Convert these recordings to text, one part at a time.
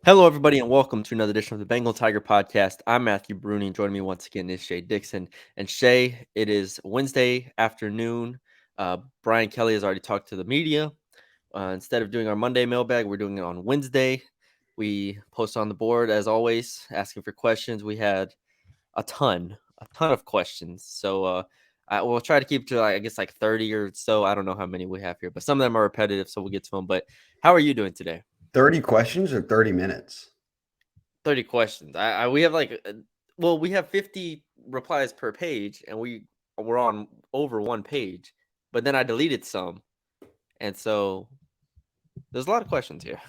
Hello, everybody, and welcome to another edition of the Bengal Tiger podcast. I'm Matthew Bruni, and joining me once again is Shay Dixon. And Shay, it is Wednesday afternoon. Brian Kelly has already talked to the media. Instead of doing our Monday mailbag, we're doing it on Wednesday. We post on the board, as always, asking for questions. We had a ton of questions. So we'll try to keep to, I guess, like 30 or so. I don't know how many we have here, but some of them are repetitive, so we'll get to them. But how are you doing today? 30 questions or 30 minutes? 30 questions. We have we have 50 replies per page, and we're on over one page, but then I deleted some, and so there's a lot of questions here.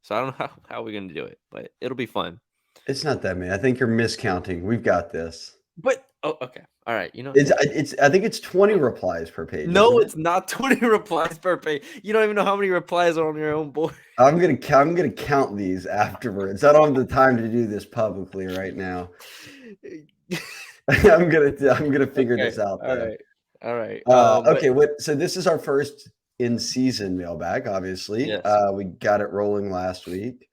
So I don't know how we're gonna do it, but it'll be fun. It's not that many. I think you're miscounting. We've got this. But okay, all right. I think it's 20 replies per page, No, isn't it? it's not 20 replies per page. You don't even know how many replies are on your own board. I'm gonna count these afterwards. I don't have the time to do this publicly right now. I'm gonna figure Okay, this out all though. right, all right. Okay, so this is our first in-season mailbag, obviously. Yes. We got it rolling last week,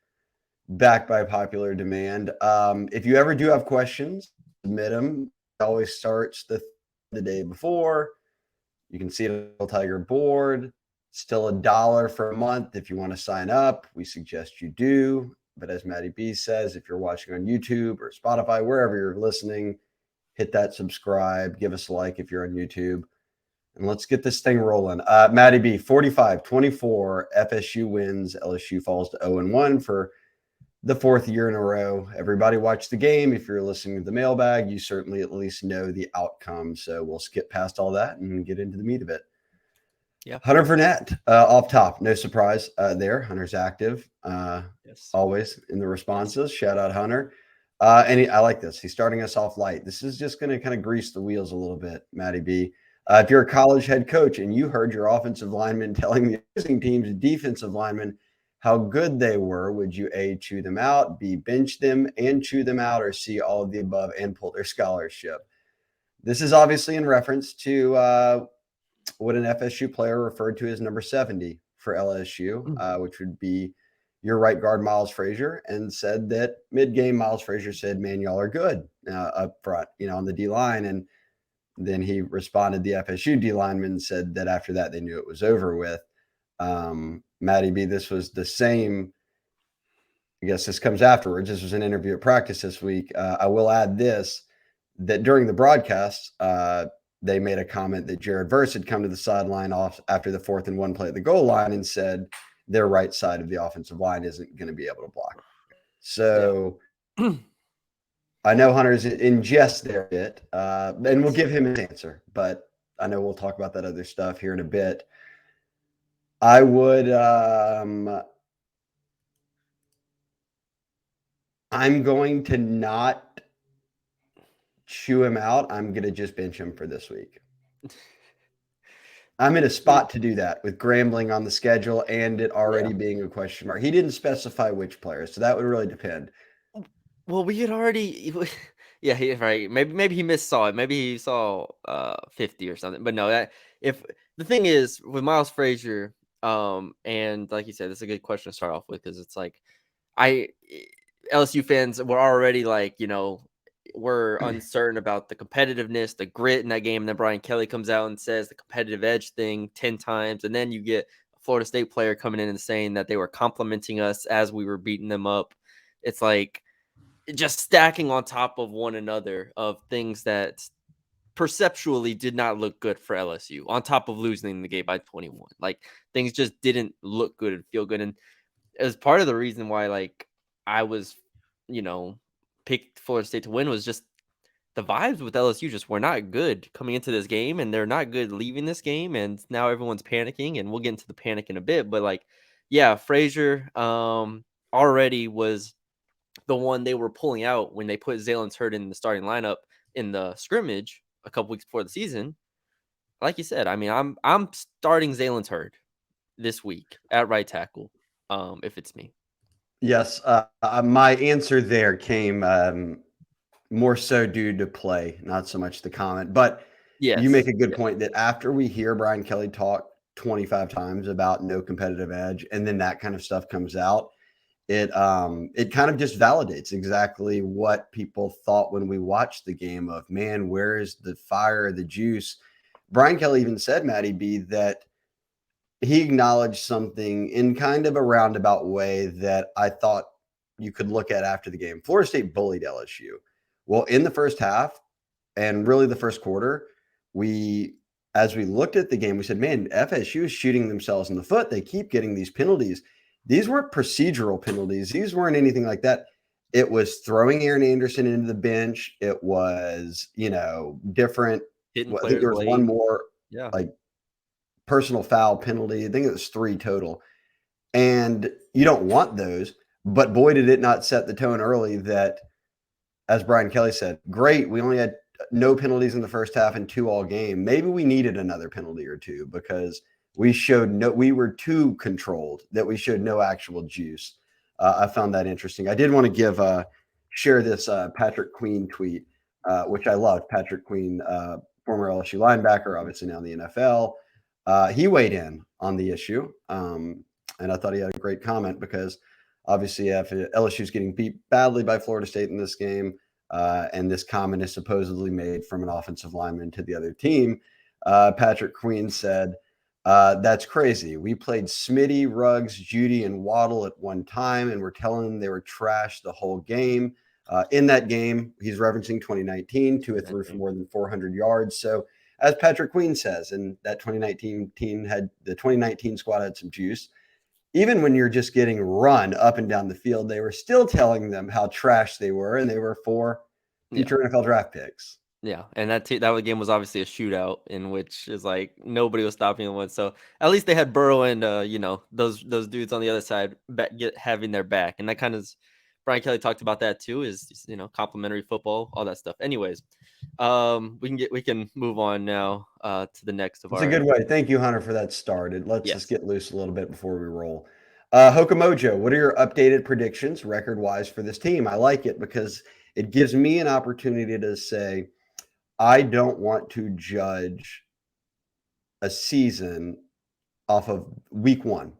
backed by popular demand. If you ever do have questions, submit them. It always starts the day before. You can see it on the Tiger board. Still $1 for a month if you want to sign up. We suggest you do. But as Maddie B says, if you're watching on YouTube or Spotify, wherever you're listening, hit that subscribe. Give us a like if you're on YouTube. And let's get this thing rolling. Maddie B, 45-24, FSU wins. LSU falls to 0-1 for the fourth year in a row. Everybody watched the game. If you're listening to the mailbag, you certainly at least know the outcome. So we'll skip past all that and get into the meat of it. Yeah. Hunter Fournette off top. No surprise there. Hunter's active. Yes. Always in the responses. Shout out Hunter. I like this. He's starting us off light. This is just going to kind of grease the wheels a little bit, Matty B. If you're a college head coach and you heard your offensive lineman telling the opposing team's defensive lineman how good they were, would you A, chew them out, B, bench them and chew them out, or C, all of the above and pull their scholarship? This is obviously in reference to what an FSU player referred to as number 70 for LSU, which would be your right guard, Miles Frazier, and said that mid-game, Miles Frazier said, man, y'all are good up front, on the D-line. And then he responded, the FSU D-lineman said that after that, they knew it was over with. Matty B, this was the same. I guess this comes afterwards. This was an interview at practice this week. I will add this, that during the broadcast, they made a comment that Jared Verse had come to the sideline off after the 4th and 1 play at the goal line and said their right side of the offensive line isn't going to be able to block. So yeah. I know Hunter's in jest there a bit, and we'll give him his answer, but I know we'll talk about that other stuff here in a bit. I would I'm going to not chew him out. I'm going to just bench him for this week. I'm in a spot to do that with Grambling on the schedule and it already being a question mark. He didn't specify which players, so that would really depend. Well, we had already, yeah, right. Maybe he missaw it. Maybe he saw 50 or something. But no, if the thing is with Miles Frazier, and like you said, that's a good question to start off with because it's like LSU fans were already like, we're uncertain about the competitiveness, the grit in that game. And then Brian Kelly comes out and says the competitive edge thing 10 times. And then you get a Florida State player coming in and saying that they were complimenting us as we were beating them up. It's like just stacking on top of one another of things that perceptually did not look good for LSU on top of losing the game by 21. Like things just didn't look good and feel good. And it was part of the reason why, like, I was, picked Florida State to win was just the vibes with LSU just were not good coming into this game, and they're not good leaving this game, and now everyone's panicking, and we'll get into the panic in a bit. But like, yeah, Frazier already was the one they were pulling out when they put Zalen's Hurd in the starting lineup in the scrimmage a couple weeks before the season. Like you said, I mean, I'm starting Zalen's Hurd this week at right tackle, if it's me. Yes, my answer there came more so due to play, not so much the comment. But you make a good point that after we hear Brian Kelly talk 25 times about no competitive edge, and then that kind of stuff comes out, it kind of just validates exactly what people thought when we watched the game of, man, where is the fire, the juice? Brian Kelly even said, Matty B, that he acknowledged something in kind of a roundabout way that I thought you could look at after the game. Florida State bullied LSU. Well, in the first half and really the first quarter, as we looked at the game, we said, man, FSU is shooting themselves in the foot. They keep getting these penalties. These weren't procedural penalties. These weren't anything like that. It was throwing Aaron Anderson into the bench. It was, different. Hitting I think players there was one late. more Yeah. like personal foul penalty. I think it was 3 total. And you don't want those, but boy, did it not set the tone early that, as Brian Kelly said, great, we only had no penalties in the first half and 2 all game. Maybe we needed another penalty or 2 because we were too controlled, that we showed no actual juice. I found that interesting. I did want to share this Patrick Queen tweet, which I loved. Patrick Queen, former LSU linebacker, obviously now in the NFL. He weighed in on the issue, and I thought he had a great comment because obviously if LSU is getting beat badly by Florida State in this game, and this comment is supposedly made from an offensive lineman to the other team, Patrick Queen said, that's crazy. We played Smitty, Ruggs, Judy, and Waddle at one time, and we're telling them they were trash the whole game. In that game, he's referencing 2019, Tua threw for more than 400 yards. So, as Patrick Queen says, and that 2019 squad had some juice. Even when you're just getting run up and down the field, they were still telling them how trash they were, and they were for future NFL draft picks. Yeah, and that game was obviously a shootout in which is like nobody was stopping anyone. So at least they had Burrow and those dudes on the other side having their back, and that kind of Brian Kelly talked about that too. Is complimentary football, all that stuff. Anyways, we can move on now to the next of It's our. a good way. Thank you, Hunter, for that start. It lets us Yes. get loose a little bit before we roll. Hokamojo, what are your updated predictions record-wise for this team? I like it because it gives me an opportunity to say, I don't want to judge a season off of week 1,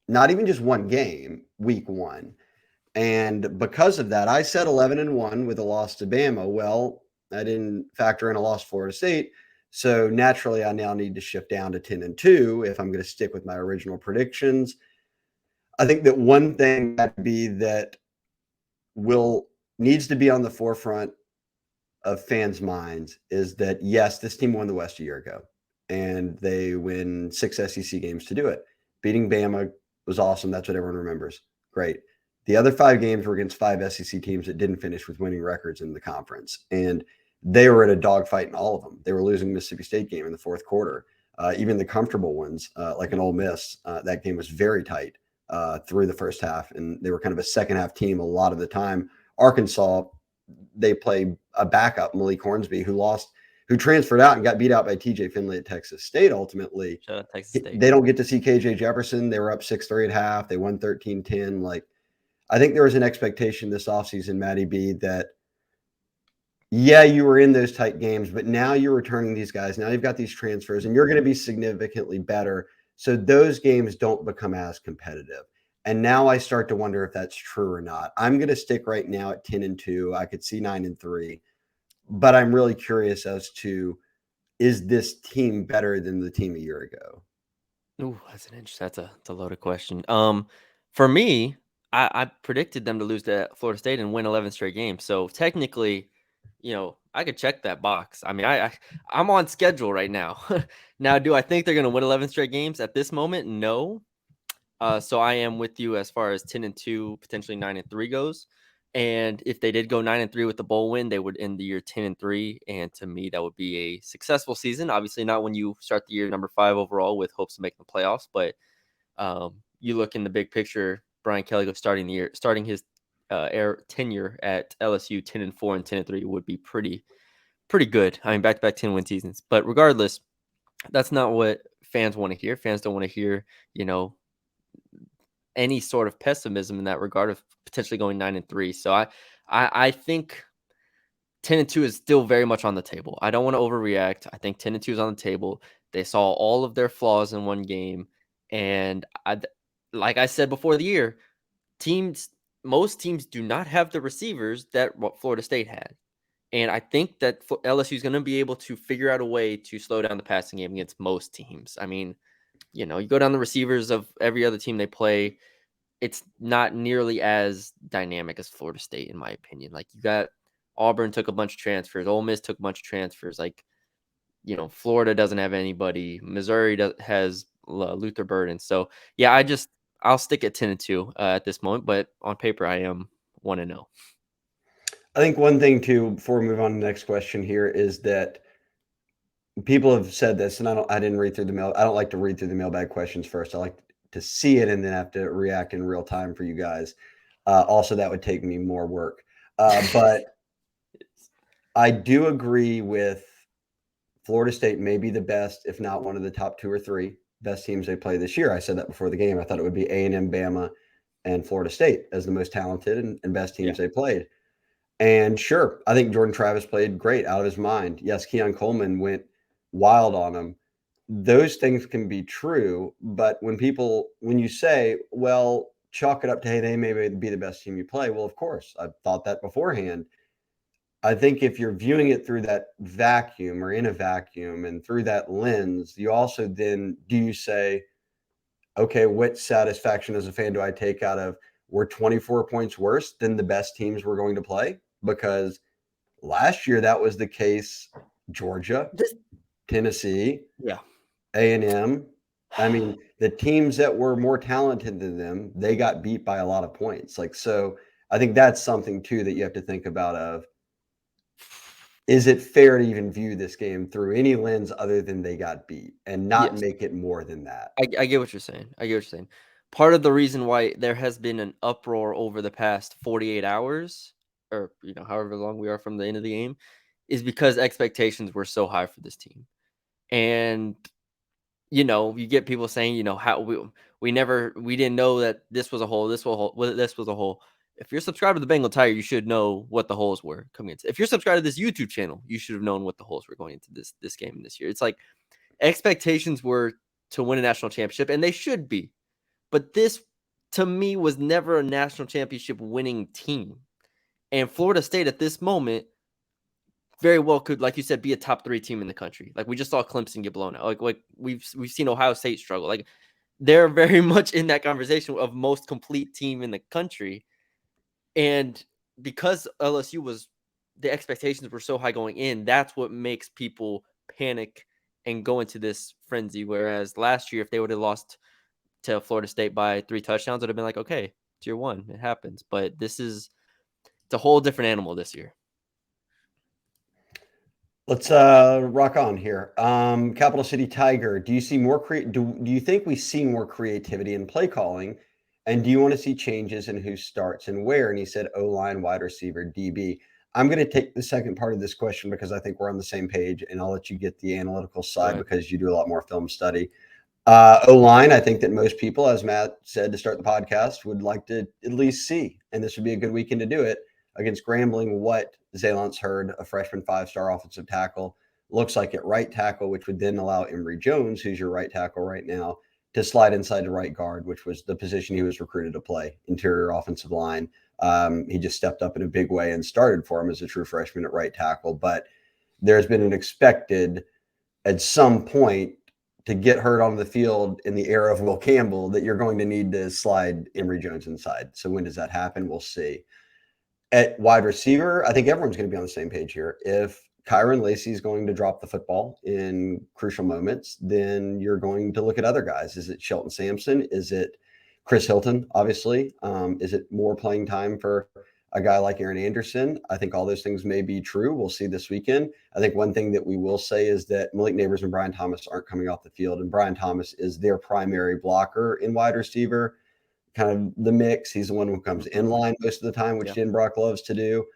not even just one game, week 1. And because of that, I said 11-1 with a loss to Bama. Well, I didn't factor in a loss to Florida State. So naturally, I now need to shift down to 10-2 if I'm going to stick with my original predictions. I think that one thing that needs to be on the forefront of fans' minds is that, yes, this team won the West a year ago, and they win 6 SEC games to do it. Beating Bama was awesome. That's what everyone remembers. Great. The other 5 games were against 5 SEC teams that didn't finish with winning records in the conference, and they were at a dogfight in all of them. They were losing Mississippi State game in the fourth quarter. Even the comfortable ones, like an Ole Miss, that game was very tight through the first half, and they were kind of a second half team a lot of the time. Arkansas, they play a backup, Malik Hornsby, who transferred out and got beat out by TJ Finley at Texas State. Ultimately, Shout out Texas State. They don't get to see KJ Jefferson. They were up 6-3 at half. They won 13-10. Like, I think there was an expectation this offseason, Matty B, that, yeah, you were in those tight games, but now you're returning these guys. Now you've got these transfers, and you're going to be significantly better. So those games don't become as competitive. And now I start to wonder if that's true or not. I'm going to stick right now at 10-2. I could see 9-3, but I'm really curious as to, is this team better than the team a year ago? Ooh, that's a loaded question. For me, I predicted them to lose to Florida State and win 11 straight games. So technically, I could check that box. I mean, I'm on schedule right now. Now, do I think they're going to win 11 straight games at this moment? No. So I am with you as far as 10-2, potentially 9-3 goes. And if they did go 9-3 with the bowl win, they would end the year 10-3. And to me, that would be a successful season. Obviously, not when you start the year number 5 overall with hopes of making the playoffs, but you look in the big picture. Brian Kelly starting his tenure at LSU 10-4 and 10-3 would be pretty good. I mean, back-to-back 10-win seasons. But regardless, that's not what fans want to hear. Fans don't want to hear, any sort of pessimism in that regard of potentially going 9-3. So I think 10-2 is still very much on the table. I don't want to overreact. I think 10-2 is on the table. They saw all of their flaws in one game, and like I said before the year, most teams do not have the receivers that what Florida State had. And I think that LSU is going to be able to figure out a way to slow down the passing game against most teams. I mean, you go down the receivers of every other team they play, it's not nearly as dynamic as Florida State, in my opinion. Like, you got Auburn took a bunch of transfers, Ole Miss took a bunch of transfers. Like, Florida doesn't have anybody. Missouri has Luther Burden. So yeah, I'll stick at 10-2 at this moment, but on paper I am 1-0. I think one thing too, before we move on to the next question here, is that people have said this, and I didn't read through the mail. I don't like to read through the mailbag questions first. I like to see it and then have to react in real time for you guys. Also, that would take me more work. But I do agree with Florida State may be the best, if not one of the top 2 or 3 best teams they play this year. I said that before the game. I thought it would be A&M, Bama, and Florida State as the most talented and best teams they played. And sure, I think Jordan Travis played great, out of his mind. Yes, Keon Coleman went wild on him. Those things can be true, but when you say, well, chalk it up to, hey, they may be the best team you play. Well, of course, I've thought that beforehand. I think if you're viewing it through that vacuum or in a vacuum and through that lens, you also then do you say, okay, what satisfaction as a fan do I take out of we're 24 points worse than the best teams we're going to play? Because last year that was the case. Georgia, Tennessee, A&M. I mean, the teams that were more talented than them, they got beat by a lot of points. So I think that's something too that you have to think about of, is it fair to even view this game through any lens other than they got beat and not make it more than that? I get what you're saying. Part of the reason why there has been an uproar over the past 48 hours, or however long we are from the end of the game, is because expectations were so high for this team. And you get people saying, how we didn't know that this was a hole, this was a hole. If you're subscribed to the Bengal Tiger, you should know what the holes were coming into. If you're subscribed to this YouTube channel, you should have known what the holes were going into this game this year. It's like expectations were to win a national championship, and they should be. But this, to me, was never a national championship winning team. And Florida State at this moment very well could, like you said, be a top 3 team in the country. Like, we just saw Clemson get blown out. Like we've seen Ohio State struggle. Like, they're very much in that conversation of most complete team in the country. And because LSU the expectations were so high going in, that's what makes people panic and go into this frenzy. Whereas last year, if they would have lost to Florida State by 3 touchdowns, it would have been like, okay, it's year 1, it happens. But it's a whole different animal this year. Let's rock on here. Capital City Tiger, do you see more do you think we see more creativity in play calling? And do you want to see changes in who starts and where? And he said O-line, wide receiver, DB. I'm going to take the second part of this question because I think we're on the same page, and I'll let you get the analytical side because you do a lot more film study. O-line, I think that most people, as Matt said to start the podcast, would like to at least see, and this would be a good weekend to do it, against Grambling, what Zalance Hurd, a freshman 5-star offensive tackle, looks like at right tackle, which would then allow Emory Jones, who's your right tackle right now, to slide inside to right guard, which was the position he was recruited to play, interior offensive line. He just stepped up in a big way and started for him as a true freshman at right tackle. But there's been an expected, at some point, to get Hurd on the field in the era of Will Campbell, that you're going to need to slide Emory Jones inside. So when does that happen? We'll see. At wide receiver, I think everyone's going to be on the same page here. If Kyron Lacey is going to drop the football in crucial moments, then you're going to look at other guys. Is it Shelton Sampson? Is it Chris Hilton, obviously? Is it more playing time for a guy like Aaron Anderson? I think all those things may be true. We'll see this weekend. I think one thing that we will say is that Malik Neighbors and Brian Thomas aren't coming off the field, and Brian Thomas is their primary blocker in wide receiver. Kind of the mix. He's the one who comes in line most of the time, which Jen Brock loves to do.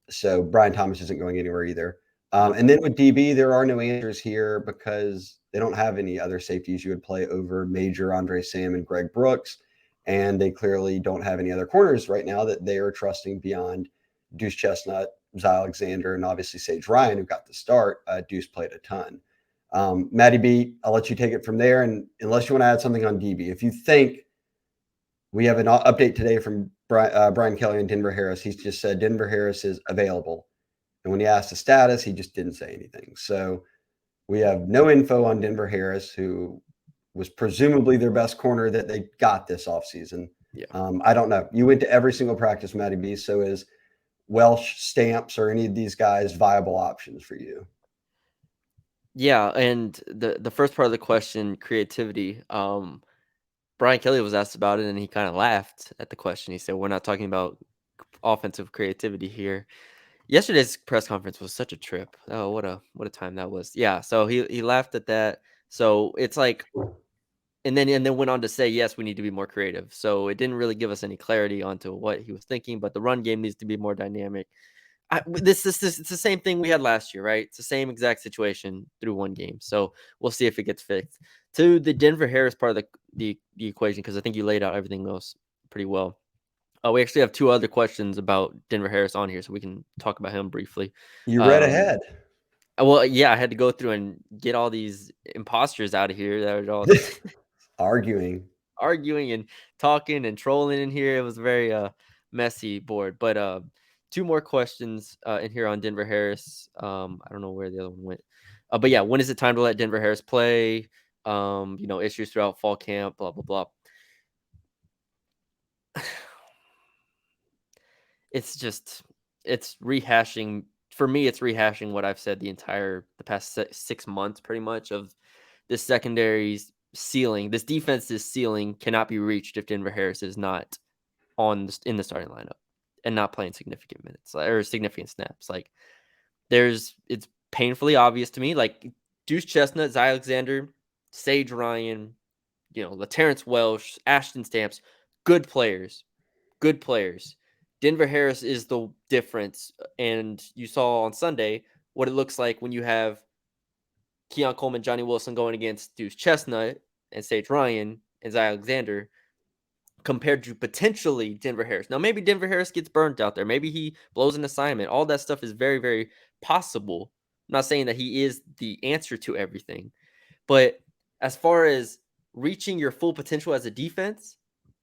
So Brian Thomas isn't going anywhere either. And then with DB, there are no answers here because they don't have any other safeties you would play over Major, Andre Sam, and Greg Brooks. And they clearly don't have any other corners right now that they are trusting beyond Deuce Chestnut, Zy Alexander, and obviously Sage Ryan, who got the start. Deuce played a ton. Matty B, I'll let you take it from there. And unless you want to add something on DB, if you think we have an update today from Brian Kelly and Denver Harris, he's just said Denver Harris is available. And when he asked the status, he just didn't say anything. So we have no info on Denver Harris, who was presumably their best corner that they got this offseason. Yeah. I don't know. You went to every single practice, Matty B. So is Welsh, Stamps, or any of these guys viable options for you? Yeah, and the first part of the question, creativity. Brian Kelly was asked about it, and he kind of laughed at the question. He said, "We're not talking about offensive creativity here." Yesterday's press conference was such a trip. Oh, what a time that was. Yeah, so he laughed at that. So it's like, and then went on to say, yes, we need to be more creative. So it didn't really give us any clarity onto what he was thinking, but the run game needs to be more dynamic. This it's the same thing we had last year, right? It's the same exact situation through one game. So we'll see if it gets fixed. To the Denver Harris part of the equation, because I think you laid out everything else pretty well. We actually have two other questions about Denver Harris on here, so we can talk about him briefly. You read Um, ahead. well, yeah, I had to go through and get all these imposters out of here that were all just Arguing. arguing and talking and trolling in here. It was a very messy board. But two more questions in here on Denver Harris. I don't know where the other one went. But yeah, when is it time to let Denver Harris play? Issues throughout fall camp, blah blah blah. It's rehashing for me. It's rehashing what I've said the past 6 months, pretty much, of this secondary's ceiling. This defense's ceiling cannot be reached if Denver Harris is not in the starting lineup and not playing significant minutes or significant snaps. Like it's painfully obvious to me. Like Deuce Chestnut, Zy Alexander, Sage Ryan, LaTerrence Welsh, Ashton Stamps, good players, good players. Denver Harris is the difference, and you saw on Sunday what it looks like when you have Keon Coleman, Johnny Wilson going against Deuce Chestnut and Sage Ryan and Zy Alexander, compared to potentially Denver Harris. Now, maybe Denver Harris gets burnt out there. Maybe he blows an assignment. All that stuff is very, very possible. I'm not saying that he is the answer to everything, but as far as reaching your full potential as a defense,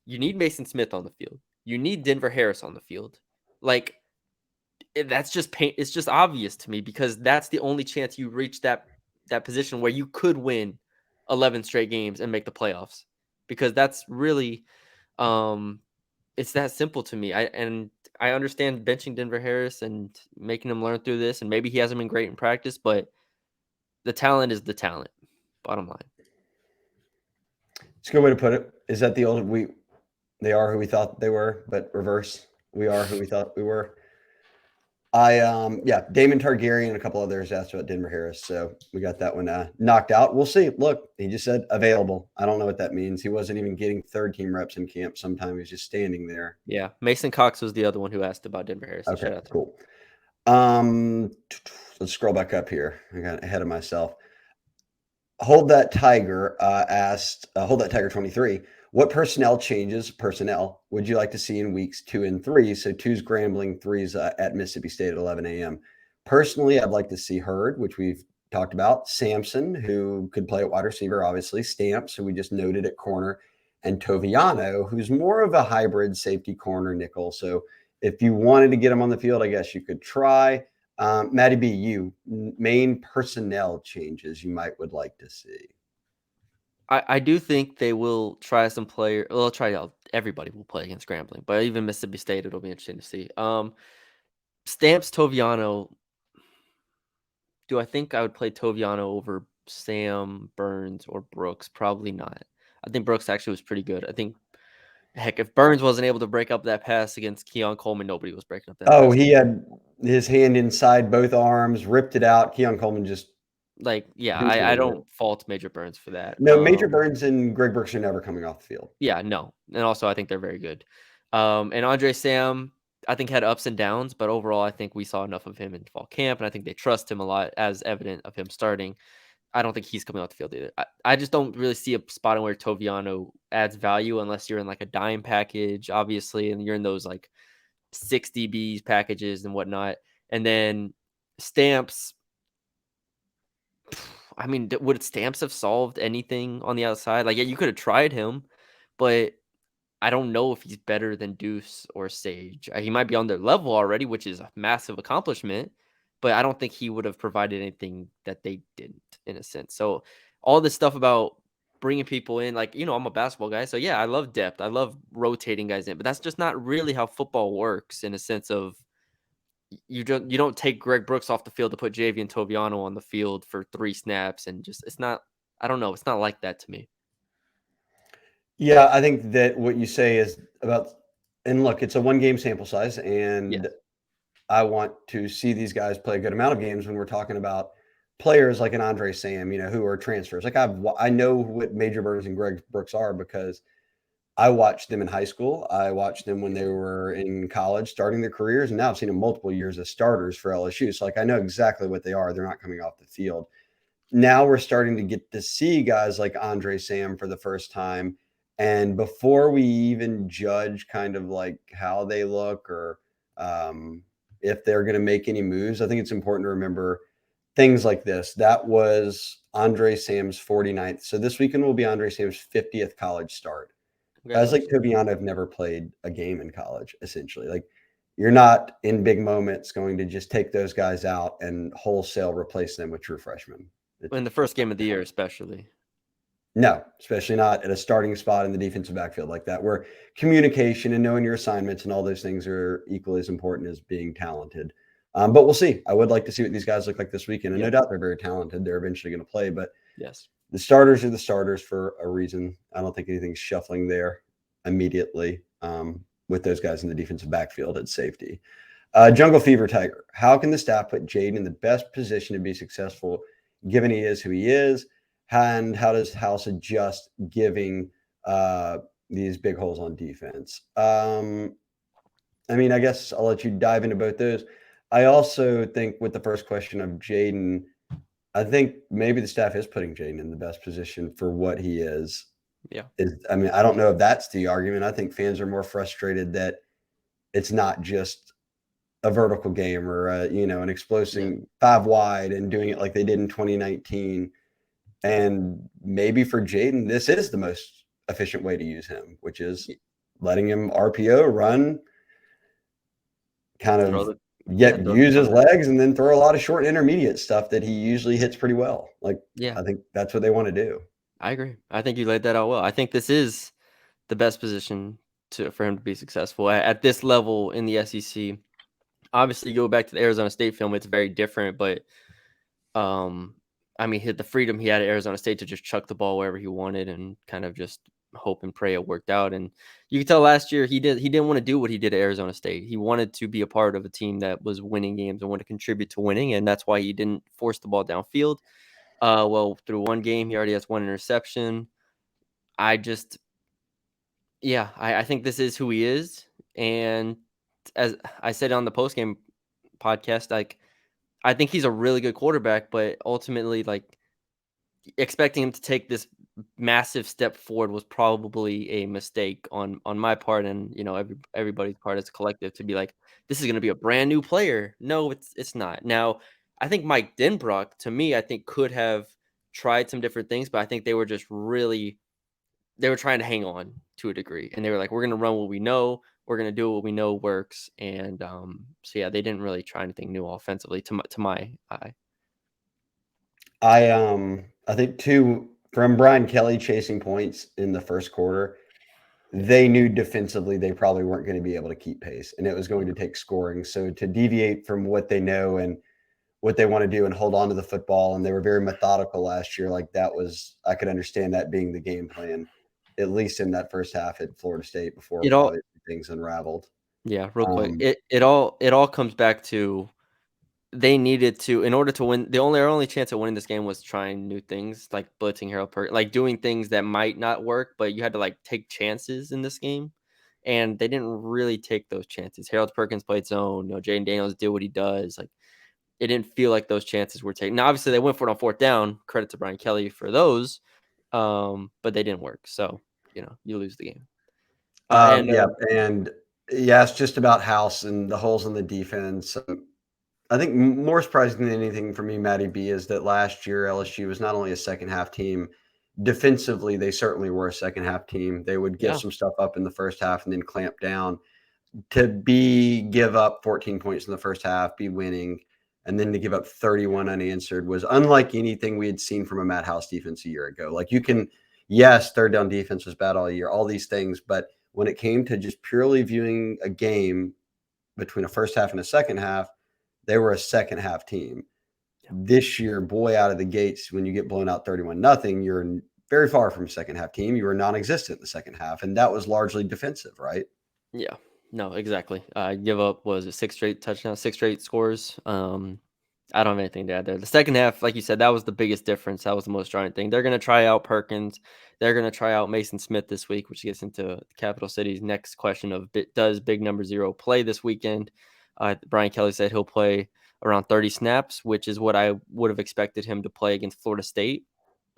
you need Mason Smith on the field. You need Denver Harris on the field. Like, that's just pain. It's just obvious to me because that's the only chance you reach that position where you could win 11 straight games and make the playoffs. Because that's really it's that simple to me. I understand benching Denver Harris and making him learn through this, and maybe he hasn't been great in practice, but the talent is the talent. Bottom line. It's a good way to put it. Is that the old they are who we thought they were, but reverse. We are who we thought we were. Yeah, Damon Targaryen and a couple others asked about Denver Harris, so we got that one knocked out. We'll see. Look, he just said available. I don't know what that means. He wasn't even getting third team reps in camp. Sometimes he's just standing there. Yeah, Mason Cox was the other one who asked about Denver Harris. So Okay, shout out to him. cool. Let's scroll back up here. I got ahead of myself. Hold that Tiger asked. Hold that Tiger 23. What personnel would you like to see in weeks 2 and 3? So two's Grambling, three's at Mississippi State at 11 a.m. Personally, I'd like to see Hurd, which we've talked about, Sampson, who could play at wide receiver, obviously, Stamps, who we just noted at corner, and Toviano, who's more of a hybrid safety corner nickel. So if you wanted to get him on the field, I guess you could try. Matty B, you main personnel changes you would like to see. I do think they will try some player. Well, they'll try out. Everybody will play against Grambling, but even Mississippi State, it'll be interesting to see. Stamps Toviano. Do I think I would play Toviano over Sam Burns or Brooks? Probably not. I think Brooks actually was pretty good. I think, heck, if Burns wasn't able to break up that pass against Keon Coleman, nobody was breaking up that Oh, pass. he had his hand inside both arms, ripped it out. Keon Coleman just Yeah, didn't I do it. don't fault Major Burns for that. No, Major Burns and Greg Brooks are never coming off the field. Yeah, no. And also, I think they're very good. And Andre Sam, I think, had ups and downs, but overall, I think we saw enough of him in fall camp, and I think they trust him a lot, as evident of him starting. I don't think he's coming off the field either. I just don't really see a spot where Toviano adds value unless you're in like a dime package, obviously, and you're in those like 6 DBs packages and whatnot. And then Stamps, I mean, would Stamps have solved anything on the outside? Like, yeah, you could have tried him, but I don't know if he's better than Deuce or Sage. He might be on their level already, which is a massive accomplishment, but I don't think he would have provided anything that they didn't, in a sense. So all this stuff about bringing people in, like, I'm a basketball guy, so yeah, I love depth. I love rotating guys in, but that's just not really how football works, in a sense of you don't take Greg Brooks off the field to put Javian Toviano on the field for 3 snaps, and just it's not. I don't know. It's not like that to me. Yeah, I think that what you say is about, and look, it's a 1-game sample size, Yes. and I want to see these guys play a good amount of games when we're talking about players like an Andre Sam, who are transfers. Like I know what Major Burns and Greg Brooks are because I watched them in high school. I watched them when they were in college, starting their careers, and now I've seen them multiple years as starters for LSU. So like I know exactly what they are. They're not coming off the field. Now we're starting to get to see guys like Andre Sam for the first time. And before we even judge kind of like how they look or if they're going to make any moves, I think it's important to remember things like this. That was Andre Sam's 49th. So this weekend will be Andre Sam's 50th college start. Guys like Congratulations. Tobiano have never played a game in college, essentially. Like you're not in big moments going to just take those guys out and wholesale replace them with true freshmen. In the first game of the year, especially. No, especially not at a starting spot in the defensive backfield like that, where communication and knowing your assignments and all those things are equally as important as being talented. But we'll see. I would like to see what these guys look like this weekend. And no Yep. doubt they're very talented. They're eventually going to play, but Yes. the starters are the starters for a reason. I don't think anything's shuffling there immediately with those guys in the defensive backfield at safety. Jungle Fever Tiger. How can the staff put Jaden in the best position to be successful, given he is who he is? And how does House adjust giving these big holes on defense? I guess I'll let you dive into both those. I also think with the first question of Jaden, I think maybe the staff is putting Jaden in the best position for what he is. Yeah. I don't know if that's the argument. I think fans are more frustrated that it's not just a vertical game or an explosive 5 wide and doing it like they did in 2019. And maybe for Jaden, this is the most efficient way to use him, which is letting him RPO run, kind Throw of the yeah, throw the use his ball. legs and then throw a lot of short intermediate stuff that he usually hits pretty well. Like, Yeah, I think that's what they want to do. I agree. I think you laid that out well. I think this is the best position for him to be successful at this level in the SEC. Obviously, you go back to the Arizona State film; it's very different. But hit the freedom he had at Arizona State to just chuck the ball wherever he wanted and kind of just hope and pray it worked out. And you can tell last year he didn't want to do what he did at Arizona State. He wanted to be a part of a team that was winning games and wanted to contribute to winning, and that's why he didn't force the ball downfield. Through one game, he already has 1 interception. I think this is who he is. And as I said on the postgame podcast, like, I think he's a really good quarterback, but ultimately, like, expecting him to take this massive step forward was probably a mistake on my part, and everybody's part as a collective, to be like, this is going to be a brand new player. No, it's not. Now, I think Mike Denbrock, to me, I think could have tried some different things, but I think they were just really they were trying to hang on to a degree, and they were like, we're going to run what we know, we're going to do what we know works. And so yeah, they didn't really try anything new offensively to my eye. I think too, from Brian Kelly chasing points in the first quarter, they knew defensively they probably weren't going to be able to keep pace and it was going to take scoring. So to deviate from what they know and what they want to do and hold on to the football, and they were very methodical last year, like that was, I could understand that being the game plan, at least in that first half at Florida State It before all obviously things unraveled. Yeah, real quick. Um, It all comes back to they needed to, in order to win. Their only chance at winning this game was trying new things, like blitzing Harold Perkins, like doing things that might not work, but you had to like take chances in this game, and they didn't really take those chances. Harold Perkins played zone. Jaden Daniels did what he does. Like, it didn't feel like those chances were taken. Now, obviously, they went for it on 4th down. Credit to Brian Kelly for those, but they didn't work. So you lose the game. yeah, and yeah, it's just about House and the holes in the defense. I think more surprising than anything for me, Matty B, is that last year LSU was not only a second half team defensively, they certainly were a second half team. They would give Yeah. some stuff up in the first half and then clamp down. To give up 14 points in the first half, be winning, and then to give up 31 unanswered was unlike anything we had seen from a Matt House defense a year ago. Like, you can, yes, third down defense was bad all year, all these things, but when it came to just purely viewing a game between a first half and a second half, they were a second half team. This year, boy, out of the gates, when you get blown out 31-0, you're very far from a second half team. You were non-existent in the second half, and that was largely defensive, right? Yeah. No, exactly. Give up, was it 6 straight touchdowns, 6 straight scores? I don't have anything to add there. The second half, like you said, that was the biggest difference. That was the most jarring thing. They're going to try out Perkins. They're going to try out Mason Smith this week, which gets into Capital City's next question of, does big number 0 play this weekend? Brian Kelly said he'll play around 30 snaps, which is what I would have expected him to play against Florida State.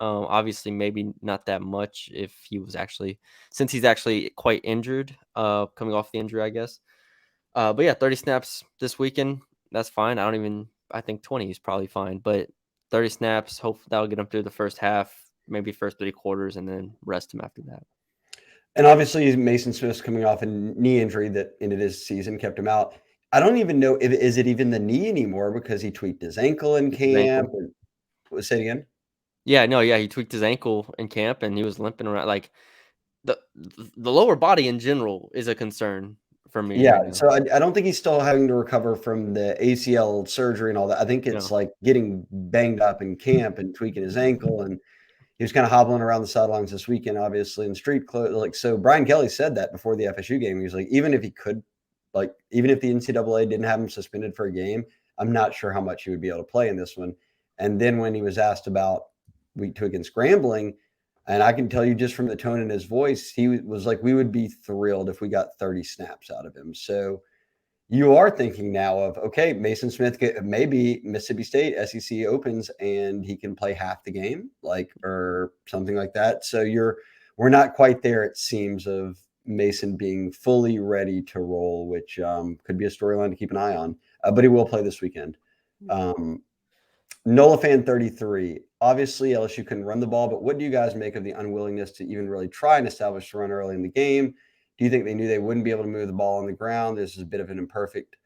Obviously, maybe not that much if he was actually, since he's actually quite injured, coming off the injury, I guess. But yeah, 30 snaps this weekend, that's fine. I think 20 is probably fine, but 30 snaps, hopefully that'll get him through the first half, maybe first 3 quarters, and then rest him after that. And obviously, Mason Smith's coming off a knee injury that ended his season, kept him out. I don't even know if is it even the knee anymore because he tweaked his ankle in camp. Say it again. Yeah, no, yeah, he tweaked his ankle in camp and he was limping around. Like, the lower body in general is a concern for me Yeah, right now. so I don't think he's still having to recover from the ACL surgery and all that. I think it's No. like getting banged up in camp and tweaking his ankle, and he was kind of hobbling around the sidelines this weekend, obviously in street clothes. Like, so Brian Kelly said that before the FSU game. He was like, even if he could, like, even if the NCAA didn't have him suspended for a game, I'm not sure how much he would be able to play in this one. And then when he was asked about week 2 against Grambling, and I can tell you just from the tone in his voice, he was like, we would be thrilled if we got 30 snaps out of him. So you are thinking now of, okay, Mason Smith, maybe Mississippi State SEC opens and he can play half the game, like, or something like that. So we're not quite there, it seems, of Mason being fully ready to roll, which could be a storyline to keep an eye on. But he will play this weekend. NolaFan 33. Obviously, LSU couldn't run the ball, but what do you guys make of the unwillingness to even really try and establish the run early in the game? Do you think they knew they wouldn't be able to move the ball on the ground? This is a bit of an imperfect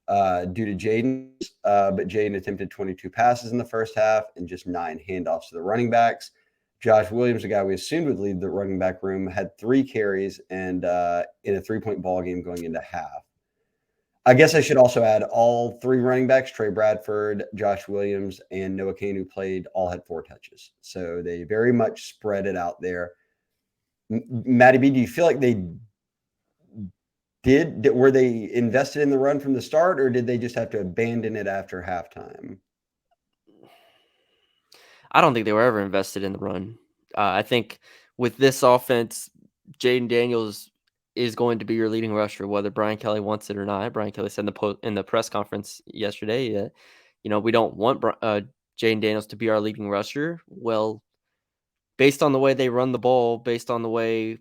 due to Jaden, but Jaden attempted 22 passes in the first half and just 9 handoffs to the running backs. Josh Williams, the guy we assumed would lead the running back room, had 3 carries and in a 3-point ball game going into half. I guess I should also add all 3 running backs, Trey Bradford, Josh Williams, and Noah Kane, who played, all had 4 touches. So they very much spread it out there. Matty B, do you feel like they were they invested in the run from the start, or did they just have to abandon it after halftime? I don't think they were ever invested in the run. I think with this offense, Jaden Daniels is going to be your leading rusher, whether Brian Kelly wants it or not. Brian Kelly said in the press conference yesterday that, we don't want Jaden Daniels to be our leading rusher. Well, based on the way they run the ball, based on the way,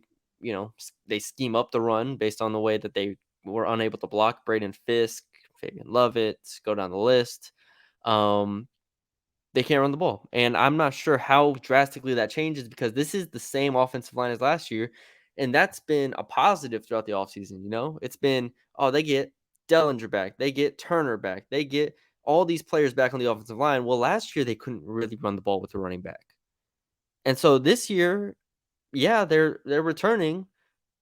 they scheme up the run, based on the way that they were unable to block Braden Fisk, Fabian Lovett, go down the list. They can't run the ball. And I'm not sure how drastically that changes because this is the same offensive line as last year. And that's been a positive throughout the offseason. It's been, they get Dellinger back. They get Turner back. They get all these players back on the offensive line. Well, last year they couldn't really run the ball with the running back. And so this year, yeah, they're returning,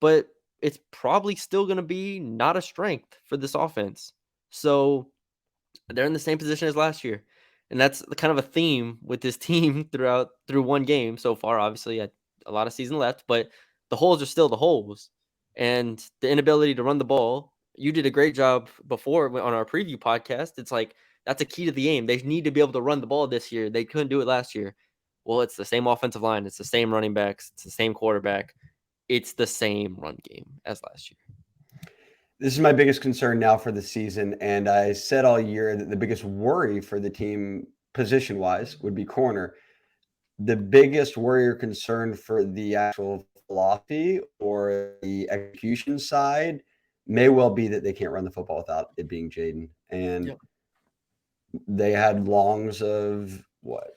but it's probably still going to be not a strength for this offense. So they're in the same position as last year. And that's kind of a theme with this team through one game so far. Obviously, a lot of season left, but the holes are still the holes. And the inability to run the ball, you did a great job before on our preview podcast. It's like that's a key to the game. They need to be able to run the ball this year. They couldn't do it last year. Well, it's the same offensive line. It's the same running backs. It's the same quarterback. It's the same run game as last year. This is my biggest concern now for the season. And I said all year that the biggest worry for the team position-wise would be corner. The biggest worry or concern for the actual philosophy or the execution side may well be that they can't run the football without it being Jaden. And they had longs of what?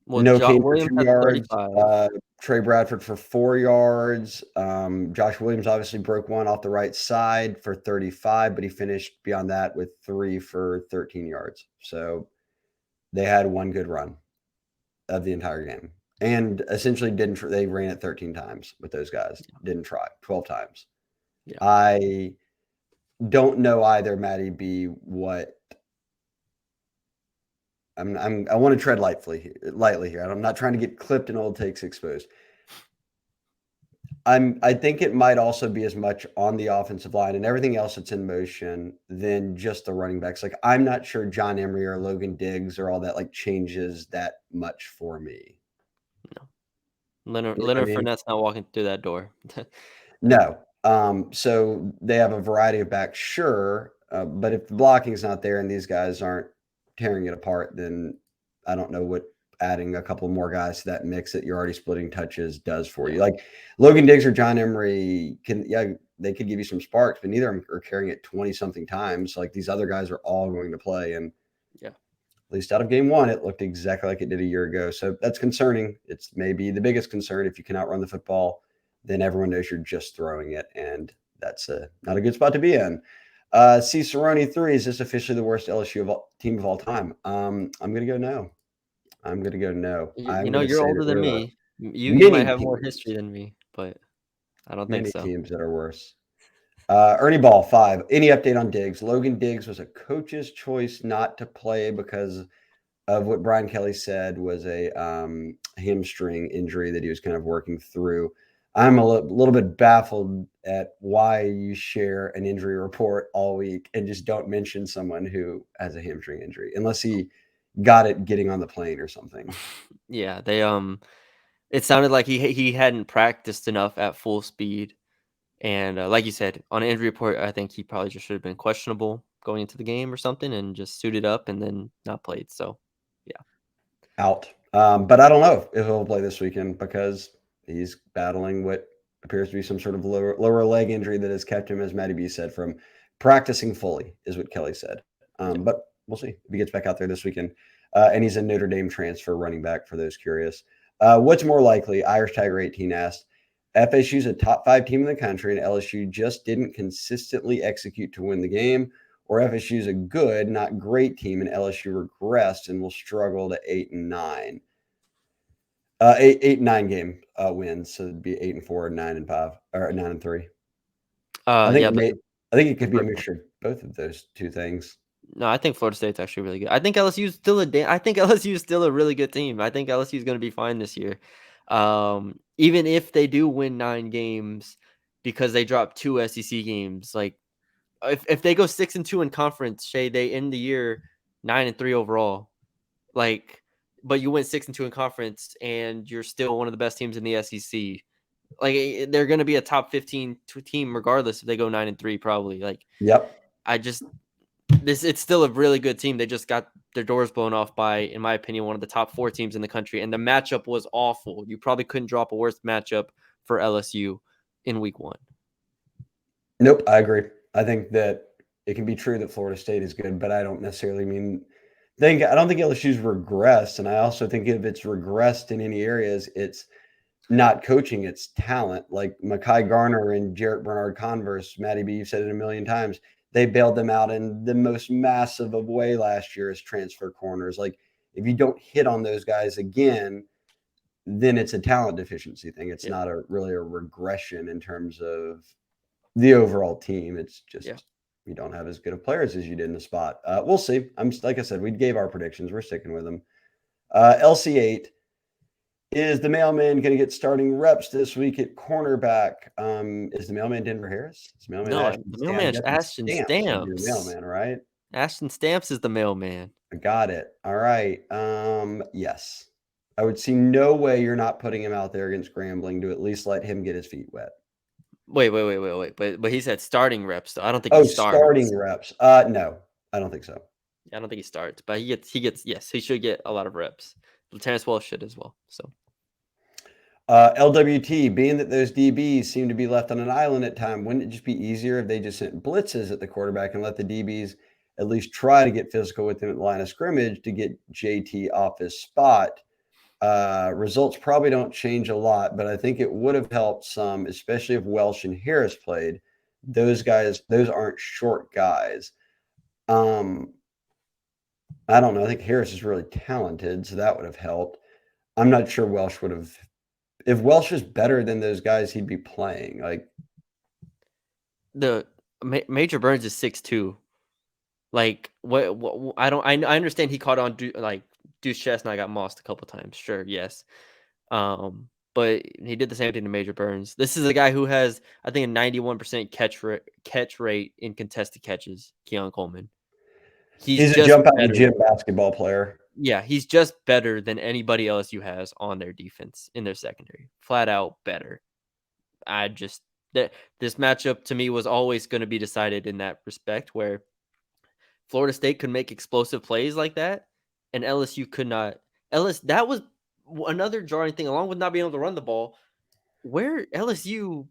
Well, No Josh Kane for Williams 2 had yards, 35. Trey Bradford for 4 yards. Josh Williams obviously broke one off the right side for 35, but he finished beyond that with 3 for 13 yards. So they had one good run of the entire game, and essentially they ran it 13 times with those guys. Didn't try 12 times. Yeah. I don't know either, Matty B, what I want to tread lightly here. I'm not trying to get clipped and old takes exposed. I think it might also be as much on the offensive line and everything else that's in motion than just the running backs. Like, I'm not sure John Emery or Logan Diggs or all that like changes that much for me. No. Leonard You know what I Leonard mean? Fournette's not walking through that door. No. So they have a variety of backs, sure, but if the blocking's not there and these guys aren't tearing it apart, then I don't know what adding a couple more guys to that mix that you're already splitting touches does for you. Yeah. Like Logan Diggs or John Emery they could give you some sparks, but neither of them are carrying it 20 something times. Like these other guys are all going to play, and Yeah. at least out of game one, it looked exactly like it did a year ago. So that's concerning. It's maybe the biggest concern. If you cannot run the football, then everyone knows you're just throwing it, and that's not a good spot to be in. Cicerone 3, is this officially the worst LSU team of all time? I'm going to go no. I'm going to go no. I'm going to You're say older that than there are me. You might many have more teams, history than me, but I don't think many so. teams that are worse. Ernie Ball 5. Any update on Diggs? Logan Diggs was a coach's choice not to play because of what Brian Kelly said was a hamstring injury that he was kind of working through. I'm a little bit baffled at why you share an injury report all week and just don't mention someone who has a hamstring injury, unless he got it getting on the plane or something. Yeah, they it sounded like he hadn't practiced enough at full speed, and like you said, on an injury report, I think he probably just should have been questionable going into the game or something, and just suited up and then not played. So, yeah. Out. But I don't know if he'll play this weekend because he's battling what appears to be some sort of lower leg injury that has kept him, as Matty B said, from practicing fully, is what Kelly said. Yeah. But we'll see if he gets back out there this weekend. And he's a Notre Dame transfer running back for those curious. What's more likely? Irish Tiger 18 asked. FSU's a top 5 team in the country, and LSU just didn't consistently execute to win the game, or FSU's a good, not great team, and LSU regressed and will struggle to 8-9. 8-9 game wins, so it'd be 8-4, 9-5, or 9-3. I Yeah, think but I think it the could be a first one. mixture of both of those two things. No, I think Florida State's actually really good. I think LSU is still I think LSU is still a really good team. I think LSU is going to be fine this year. Even if they do win 9 games because they drop 2 SEC games, like if they go 6-2 in conference, Shay, they end the year 9-3 overall. Like, but you went 6-2 in conference, and you're still one of the best teams in the SEC. Like, they're going to be a top 15 team regardless if they go 9-3. Probably. Like, Yep. it's still a really good team. They just got their doors blown off by, in my opinion, one of the top 4 teams in the country, and the matchup was awful. You probably couldn't drop a worse matchup for LSU in week 1. Nope, I agree. I think that it can be true that Florida State is good, but I don't necessarily I don't think LSU's regressed, and I also think if it's regressed in any areas, it's not coaching, it's talent. Like Mekhi Garner and Jarrett Bernard Converse, Matty B, you've said it a million times. They bailed them out in the most massive of way last year as transfer corners. Like if you don't hit on those guys again, then it's a talent deficiency thing. It's Yeah. not really a regression in terms of the overall team. It's just you don't have as good of players as you did in the spot. We'll see. Like I said, we gave our predictions. We're sticking with them. LC8. Is the mailman going to get starting reps this week at cornerback? Is the mailman Denver Harris? Is the mailman No, Ashton the Stamps? You mailman's got some Ashton stamps in your Stamps. mailman, right? Ashton Stamps is the mailman. I got it. All right. Yes. I would see no way you're not putting him out there against Grambling to at least let him get his feet wet. Wait. But he said starting reps, though. I don't think Oh, he starts. starting reps. No, I don't think so. Yeah, I don't think he starts, but he gets yes, he should get a lot of reps. Terrence Wells should as well. So LWT, being that those DBs seem to be left on an island at time, wouldn't it just be easier if they just sent blitzes at the quarterback and let the DBs at least try to get physical with him at the line of scrimmage to get JT off his spot? Results probably don't change a lot, but I think it would have helped some, especially if Welsh and Harris played. Those guys, those aren't short guys. I don't know. I think Harris is really talented, so that would have helped. I'm not sure Welsh would have. If Welsh is better than those guys, he'd be playing. Like The Major Burns is 6'2". Like what I understand he caught on like Deuce Chestnut got mossed a couple times. Sure, yes. But he did the same thing to Major Burns. This is a guy who has, I think, a 91% catch rate in contested catches. Keon Coleman. He's he's a just jump out of the better. gym basketball player. Yeah, he's just better than anybody LSU has on their defense in their secondary. Flat out better. I just that this matchup to me was always going to be decided in that respect, where Florida State could make explosive plays like that, and LSU could not. That was another jarring thing, along with not being able to run the ball. Where LSU,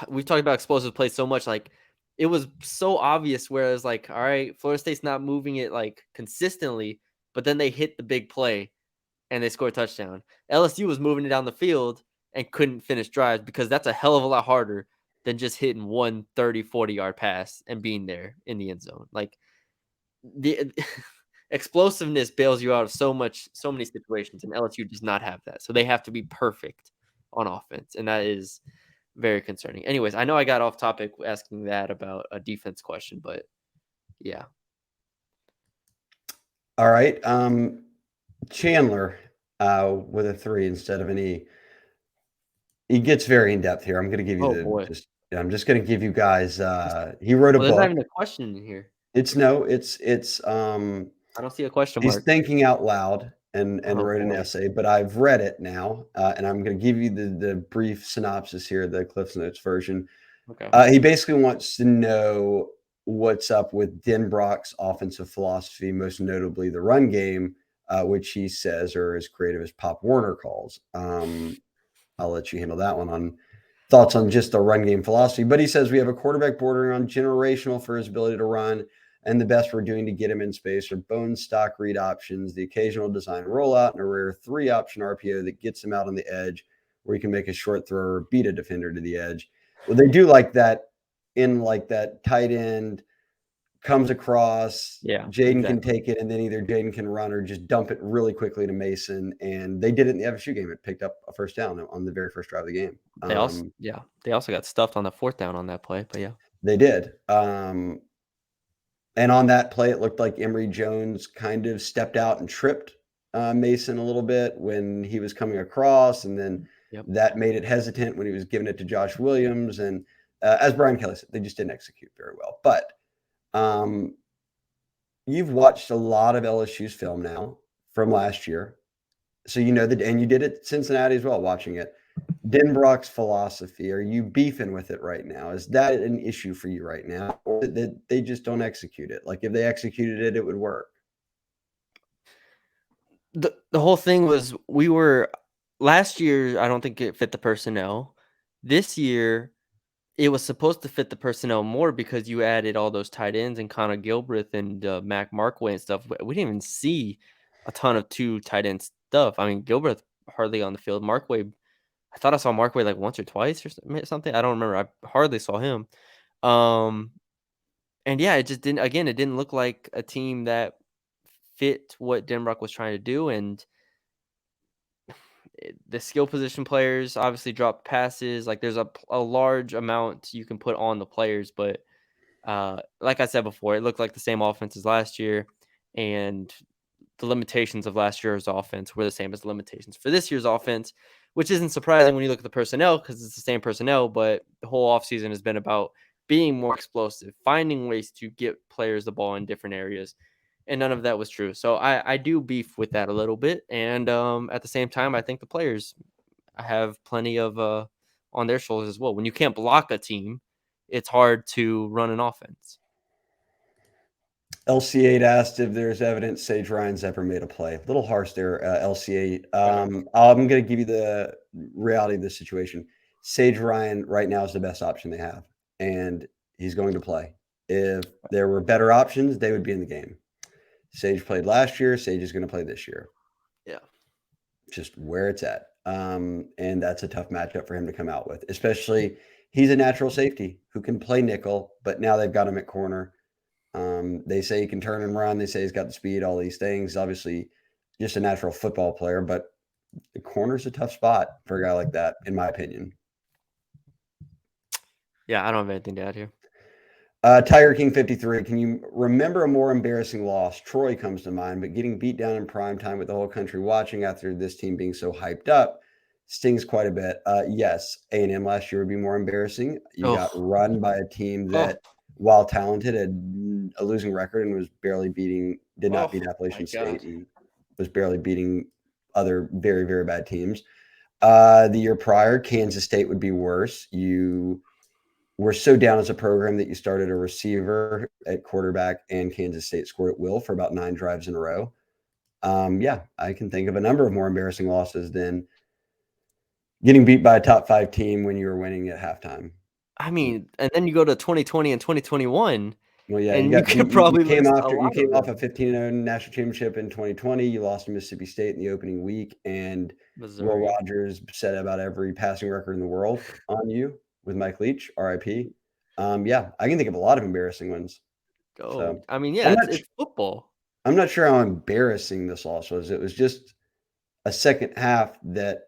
we've talked about explosive plays so much, like it was so obvious. Whereas, like, all right, Florida State's not moving it like consistently, but then they hit the big play and they score a touchdown. LSU was moving it down the field and couldn't finish drives because that's a hell of a lot harder than just hitting one 40-yard pass and being there in the end zone. Like the explosiveness bails you out of so many situations, and LSU does not have that. So they have to be perfect on offense, and that is very concerning. Anyways, I know I got off topic asking that about a defense question, but yeah. All right. Chandler with a 3 instead of an E. He gets very in depth here. I'm going to give you Oh boy. I'm just going to give you guys. He wrote a Well, there's not book. even a question in here. It's I don't see a question he's mark. thinking out loud and Oh wrote an boy. essay, but I've read it now, and I'm going to give you the brief synopsis here, the Cliff's Notes version. Okay. He basically wants to know what's up with Denbrock's offensive philosophy, most notably the run game, which he says are as creative as Pop Warner calls. I'll let you handle that one on thoughts on just the run game philosophy. But he says we have a quarterback bordering on generational for his ability to run, and the best we're doing to get him in space are bone stock read options, the occasional design rollout, and a rare 3-option RPO that gets him out on the edge where he can make a short throw or beat a defender to the edge. Well, they do like that in like that tight end comes across, Yeah, Jaden can exactly. take it, and then either Jaden can run or just dump it really quickly to Mason. And they did it in the FSU game. It picked up a first down on the very first drive of the game. They also got stuffed on the 4th down on that play, but yeah. They did. And on that play, it looked like Emory Jones kind of stepped out and tripped Mason a little bit when he was coming across, and then Yep. that made it hesitant when he was giving it to Josh Williams. And as Brian Kelly said, they just didn't execute very well. But you've watched a lot of LSU's film now from last year. So you know that, and you did it at Cincinnati as well, watching it. Denbrock's philosophy, are you beefing with it right now? Is that an issue for you right now? Or that they just don't execute it? Like if they executed it, it would work. The whole thing was we were last year, I don't think it fit the personnel. This year, it was supposed to fit the personnel more because you added all those tight ends and Connor Gilbreth and Mac Markway and stuff. We didn't even see a ton of 2 tight end stuff. I mean, Gilbreth hardly on the field. Markway, I thought I saw Markway like once or twice or something. I don't remember. I hardly saw him. And yeah, it just didn't. Again, it didn't look like a team that fit what Denbrock was trying to do, and the skill position players obviously dropped passes. Like there's a large amount you can put on the players, but like I said before, it looked like the same offense as last year, and the limitations of last year's offense were the same as the limitations for this year's offense, which isn't surprising when you look at the personnel because it's the same personnel, but the whole offseason has been about being more explosive, finding ways to get players the ball in different areas. And none of that was true. So I do beef with that a little bit. And at the same time, I think the players have plenty of on their shoulders as well. When you can't block a team, it's hard to run an offense. LC8 asked if there's evidence Sage Ryan's ever made a play. A little harsh there, LC8. I'm going to give you the reality of the situation. Sage Ryan right now is the best option they have, and he's going to play. If there were better options, they would be in the game. Sage played last year. Sage is going to play this year. Yeah. just where it's at. And that's a tough matchup for him to come out with, especially he's a natural safety who can play nickel, but now they've got him at corner. They say he can turn and run. They say he's got the speed, all these things. Obviously, just a natural football player, but the corner's a tough spot for a guy like that, in my opinion. Yeah, I don't have anything to add here. Tiger King 53. Can you remember a more embarrassing loss? Troy comes to mind, but getting beat down in prime time with the whole country watching after this team being so hyped up stings quite a bit. Yes, A&M last year would be more embarrassing. You got Oh, run by a team oh, that, while talented, had a losing record and was barely did not oh beat my Appalachian God. State and was barely beating other very, very bad teams. The year prior, Kansas State would be worse. You were so down as a program that you started a receiver at quarterback, and Kansas State scored at will for about 9 drives in a row. Yeah, I can think of a number of more embarrassing losses than getting beat by a top 5 team when you were winning at halftime. I mean, and then you go to 2020 and 2021, Well, yeah, and you could you probably came list a after you lot of came off a them. 15-0 national championship in 2020. You lost to Mississippi State in the opening week, and Will Missouri. Rogers said about every passing record in the world on you with Mike Leach, RIP. Yeah, I can think of a lot of embarrassing ones. Go. So I mean, yeah, I'm it's football. not sure how embarrassing this loss was. It was just a second half that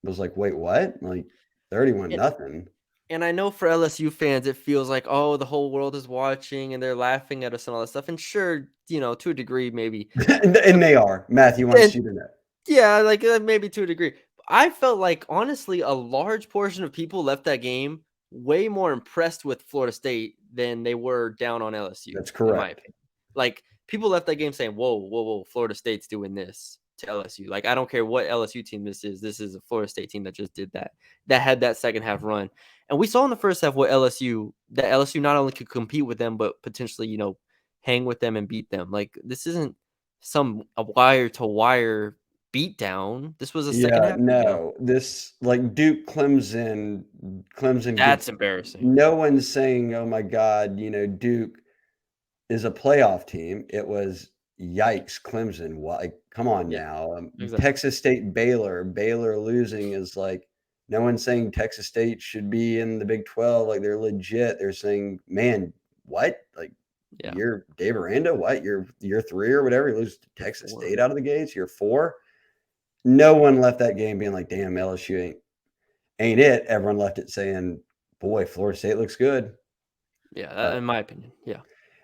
was like, wait, what? Like 31 And, nothing. and I know for LSU fans, it feels like, oh, the whole world is watching and they're laughing at us and all that stuff. And sure, to a degree, maybe. And they are. Matthew wants And you to know. yeah, like maybe to a degree. I felt like honestly, a large portion of people left that game way more impressed with Florida State than they were down on LSU, That's in my correct. opinion. Like people left that game saying, "Whoa, whoa, whoa! Florida State's doing this to LSU." Like I don't care what LSU team this is. This is a Florida State team that just did that. That had that second half run, and we saw in the first half what LSU not only could compete with them, but potentially hang with them and beat them. Like this isn't some a wire to wire beatdown. This was a second Yeah, half beatdown. no. This like Duke Clemson gets That's embarrassing. no one's saying, "Oh my god, Duke is a playoff team." It was yikes, Clemson. What? Like, come on Yeah, now. exactly. Texas State, Baylor losing is like no one's saying Texas State should be in the Big 12. Like they're legit. They're saying, man, what? Like Yeah, you're Dave Aranda, what? You're year 3 or whatever. You lose to Texas four. State out of the gates. You're 4. No one left that game being like, damn, LSU ain't it. Everyone left it saying, boy, Florida State looks good. Yeah, But in my opinion. Yeah,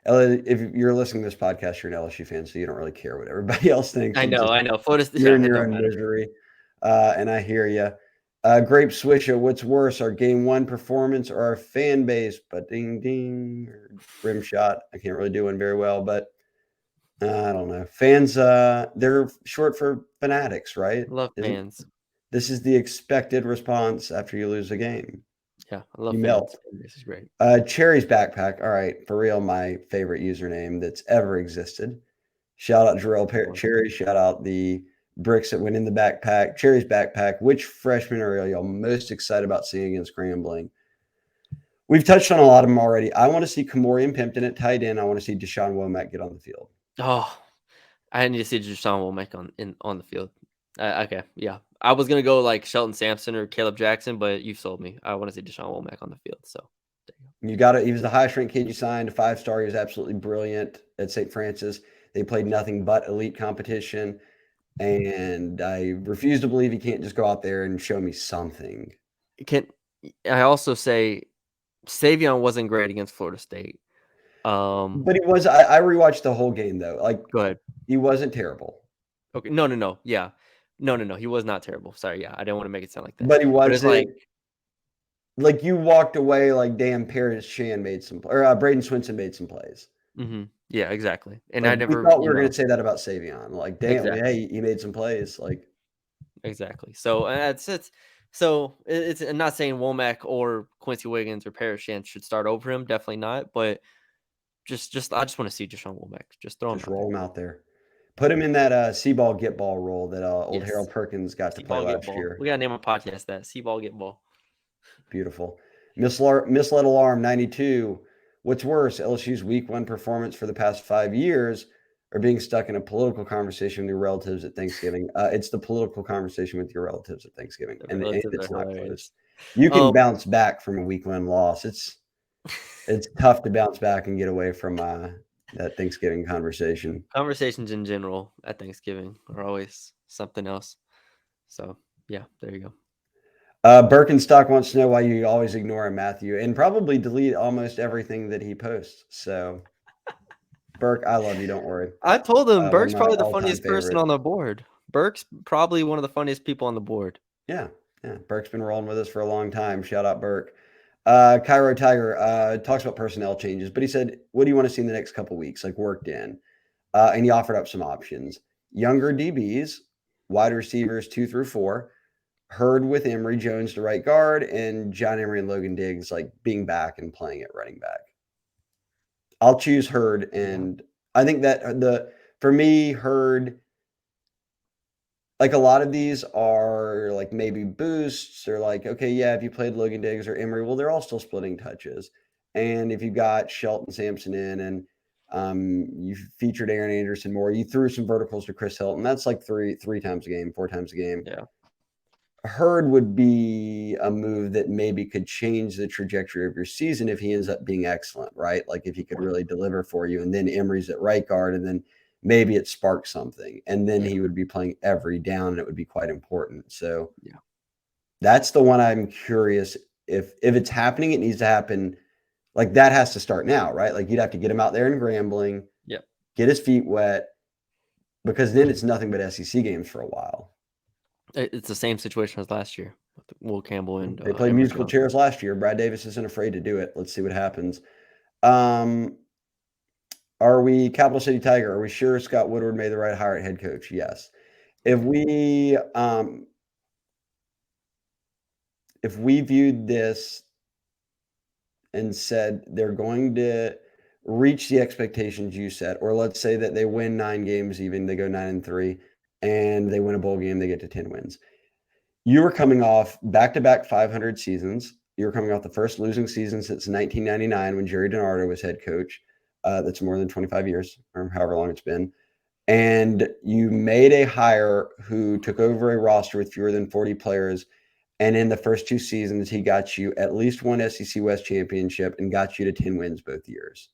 If you're listening to this podcast, you're an LSU fan, so you don't really care what everybody else thinks. I You know. just I know. Florida. you're Yeah, in it your don't own matter. misery, and I hear you. Grape Swisher, what's worse, our game 1 performance or our fan base? But ding ding, or rim shot. I can't really do one very well, but I don't know. Fans, they're short for fanatics, right? Love Isn't fans. This is the expected response after you lose a game. Yeah, I love You fans. melt. This is great. Cherry's backpack. All right, for real, my favorite username that's ever existed. Shout out Jarrell Cherry. Shout out the bricks that went in the backpack. Cherry's backpack. Which freshman are y'all most excited about seeing against Grambling? We've touched on a lot of them already. I want to see Kamorian Pimpton at tight end. I want to see Deshaun Womack get on the field. Oh, I need to see Deshaun Womack on the field. Okay, yeah. I was gonna go like Shelton Sampson or Caleb Jackson, but you sold me. I want to see Deshaun Womack on the field. So there you You got it. He was the highest ranked kid you signed, a 5-star. He was absolutely brilliant at St. Francis. They played nothing but elite competition. And I refuse to believe he can't just go out there and show me something. go. Can I also say Savion wasn't great against Florida State. But he was. I rewatched the whole game though. Like Go ahead. he wasn't terrible, Okay. No. Yeah. No. He was not terrible. Sorry. Yeah. I didn't want to make it sound like that. but he But it's like, wasn't like you walked away like damn. Paris Shan made some or Braden Swinson made some plays. yeah, exactly. And Like I we never, thought we were going to say that about Savion. Like damn, exactly. hey, he made some plays. Like Exactly. So it's I'm not saying Womack or Quincy Wiggins or Parashan should start over him. Definitely not. But just I just want to see Deshaun Womack. Just throw him just out there. roll him out there. Put him in that see ball get ball role that old Yes. Harold Perkins got to See play ball, get last ball. year. We gotta name a podcast that. See ball, get ball. Beautiful. Misled Alarm 92. What's worse, LSU's week 1 performance for the past 5 years or being stuck in a political conversation with your relatives at Thanksgiving. It's the political conversation with your relatives at Thanksgiving, The and relatives are it's not hilarious. close. You can Um, bounce back from a week one loss. It's tough to bounce back and get away from that Thanksgiving conversation. Conversations in general at Thanksgiving are always something else. So yeah, there you go. Birkenstock wants to know why you always ignore him, Matthew, and probably delete almost everything that he posts. So, Burke, I love you. Don't worry. I told him One of Burke's my probably the all-time funniest person favorite. on the board. Burke's probably one of the funniest people on the board. Yeah, yeah. Burke's been rolling with us for a long time. Shout out Burke. Cairo Tiger talks about personnel changes, but he said, "What do you want to see in the next couple weeks?" Like worked in, and he offered up some options: younger DBs, wide receivers 2 through 4, Hurd with Emory Jones to right guard, and John Emery and Logan Diggs like being back and playing at running back. I'll choose Hurd, and I think that for me Hurd, like a lot of these are like maybe boosts or like, okay, yeah, if you played Logan Diggs or Emory, well, they're all still splitting touches. And if you got Shelton Sampson in and you featured Aaron Anderson more, you threw some verticals to Chris Hilton. That's like three times a game, 4 times a game. Yeah. Hurd would be a move that maybe could change the trajectory of your season if he ends up being excellent, right? Like if he could really deliver for you, and then Emery's at right guard, and then maybe it sparks something, and then he would be playing every down, and it would be quite important. So Yeah. that's the one I'm curious if it's happening, it needs to happen. Like that has to start now, right? Like you'd have to get him out there and grambling, Yeah. get his feet wet, because then it's nothing but SEC games for a while. It's the same situation as last year with Will Campbell and They played Emory musical Jones. chairs last year. Brad Davis isn't afraid to do it. Let's see what happens. Are we Capital City Tiger? Are we sure Scott Woodward made the right hire at head coach? Yes. If we viewed this and said they're going to reach the expectations you set, or let's say that they win 9 games, even they go 9-3, and they win a bowl game, they get to 10 wins. You were coming off back-to-back 500 seasons. You were coming off the first losing season since 1999 when Jerry DiNardo was head coach. That's more than 25 years, or however long it's been. And you made a hire who took over a roster with fewer than 40 players. And in the first 2 seasons, he got you at least one SEC West championship and got you to 10 wins both years.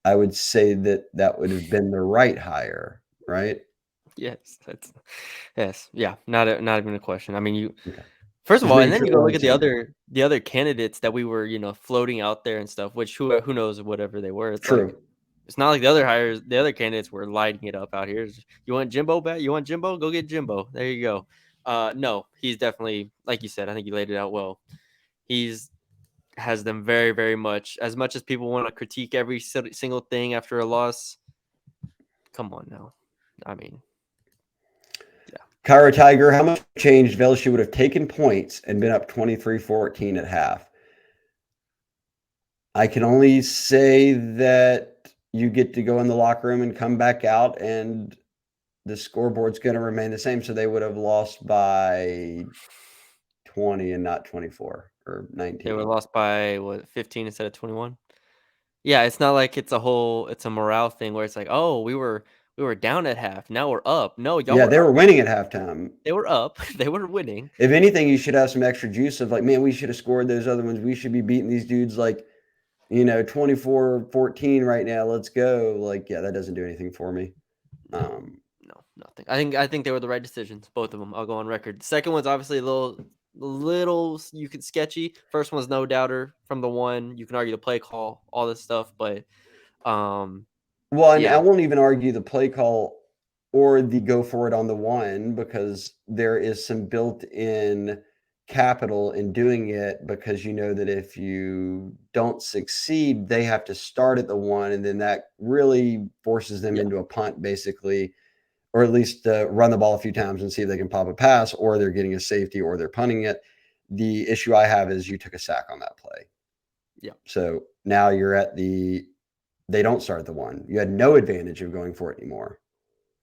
I would say that would have been the right hire, right? Yes, yeah. Not even a question. I mean, Okay. first of Just all, and making then sure you we're go on look the at same page. the other candidates that we were floating out there and stuff. Which who knows whatever they were. It's like True. it's not like the other candidates were lighting it up out here. You want Jimbo back? You want Jimbo? Go get Jimbo. There you go. No, he's definitely, like you said. I think you laid it out well. He's has them very, very much. As much as people want to critique every single thing after a loss, come on now. I mean, yeah. Cairo Tiger, how much changed if LSU would have taken points and been up 23-14 at half? I can only say that you get to go in the locker room and come back out, and the scoreboard's going to remain the same. So they would have lost by 20 and not 24 or They were 19. lost by 15 instead of 21. Yeah, it's not like it's a morale thing where it's like, oh, we were down at half, now we're up. No, y'all Yeah, were they up. were winning at halftime. They were up. They were winning. If anything, you should have some extra juice of like, man, we should have scored those other ones. We should be beating these dudes like, 24-14 right now. Let's go. Like, yeah, that doesn't do anything for me. No, nothing. I think they were the right decisions, both of them. I'll go on record. The second one's obviously a little you could sketchy. First one's no doubter from the one. You can argue the play call, all this stuff, but Well, and I yeah. won't even argue the play call or the go for it on the one, because there is some built-in capital in doing it, because you know that if you don't succeed, they have to start at the one, and then that really forces them Yeah. into a punt, basically, or at least run the ball a few times and see if they can pop a pass, or they're getting a safety, or they're punting it. The issue I have is you took a sack on that play. Yeah. So now you're at they don't start at the one. You had no advantage of going for it anymore.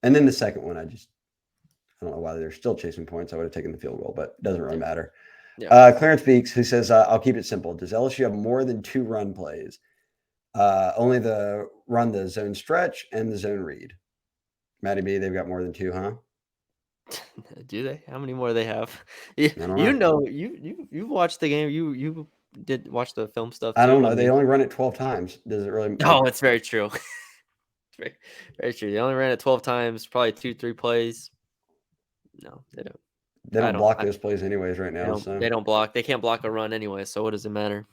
And then the second one, I don't know why they're still chasing points. I would have taken the field goal, but it doesn't really matter. Yeah. Clarence Beeks, who says, I'll keep it simple. Does LSU have more than 2 run plays? Only run the zone stretch and the zone read. Matty B, they've got more than 2, huh? Do they? How many more they have? You, I don't you know. know, you watched the game. You did watch the film stuff I don't too. I know. They mean, only run it 12 times. Does it really oh, it's very true. very, very true. They only ran it 12 times, probably 2-3 plays. No, they don't. They I don't don't. block those plays anyways right They now. don't. So They don't block. They can't block a run anyway. So what does it matter?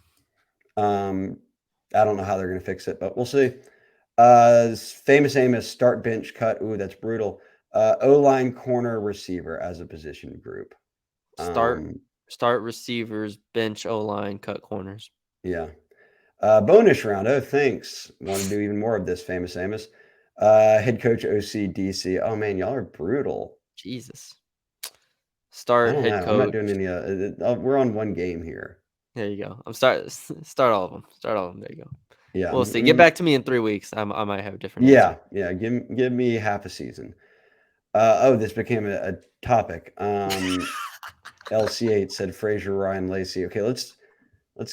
um, I don't know how they're going to fix it, but we'll see. Famous Amos start bench cut. Ooh, that's brutal. O-line corner receiver as a position group. Start receivers, bench O line, cut corners. Yeah. Bonus round. Oh, thanks. Want to do even more of this, Famous Amos. Head coach OC DC. Oh man, y'all are brutal. Jesus. I Start don't head know. I'm not coach. doing any. We're on one game here. There you go. Start all of them. Start all of them. There you go. Yeah. We'll see. Get back to me in 3 weeks. I might have a different answer. Yeah. Give me half a season. This became a topic. LC8 said Frazier, Ryan Lacey. Okay, let's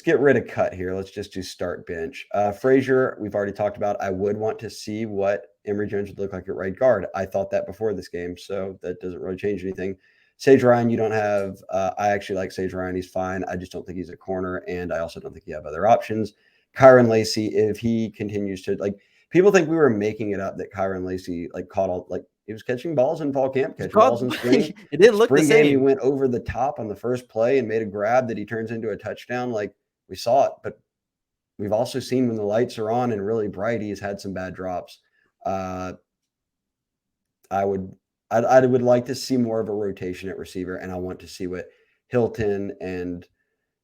get rid of cut here. Let's just do start bench. Frazier, we've already talked about. I would want to see what Emory Jones would look like at right guard. I thought that before this game, so that doesn't really change anything. Sage Ryan, you don't have. I actually like Sage Ryan. He's fine. I just don't think he's a corner, and I also don't think you have other options. Kyron Lacey, if he continues to people think we were making it up that Kyron Lacey caught all he was catching balls in fall camp, catching balls in spring. It didn't look the Spring game, he same. went over the top on the first play and made a grab that he turns into a touchdown. Like we saw it, but we've also seen when the lights are on and really bright, he's had some bad drops. I would like to see more of a rotation at receiver, and I want to see what Hilton and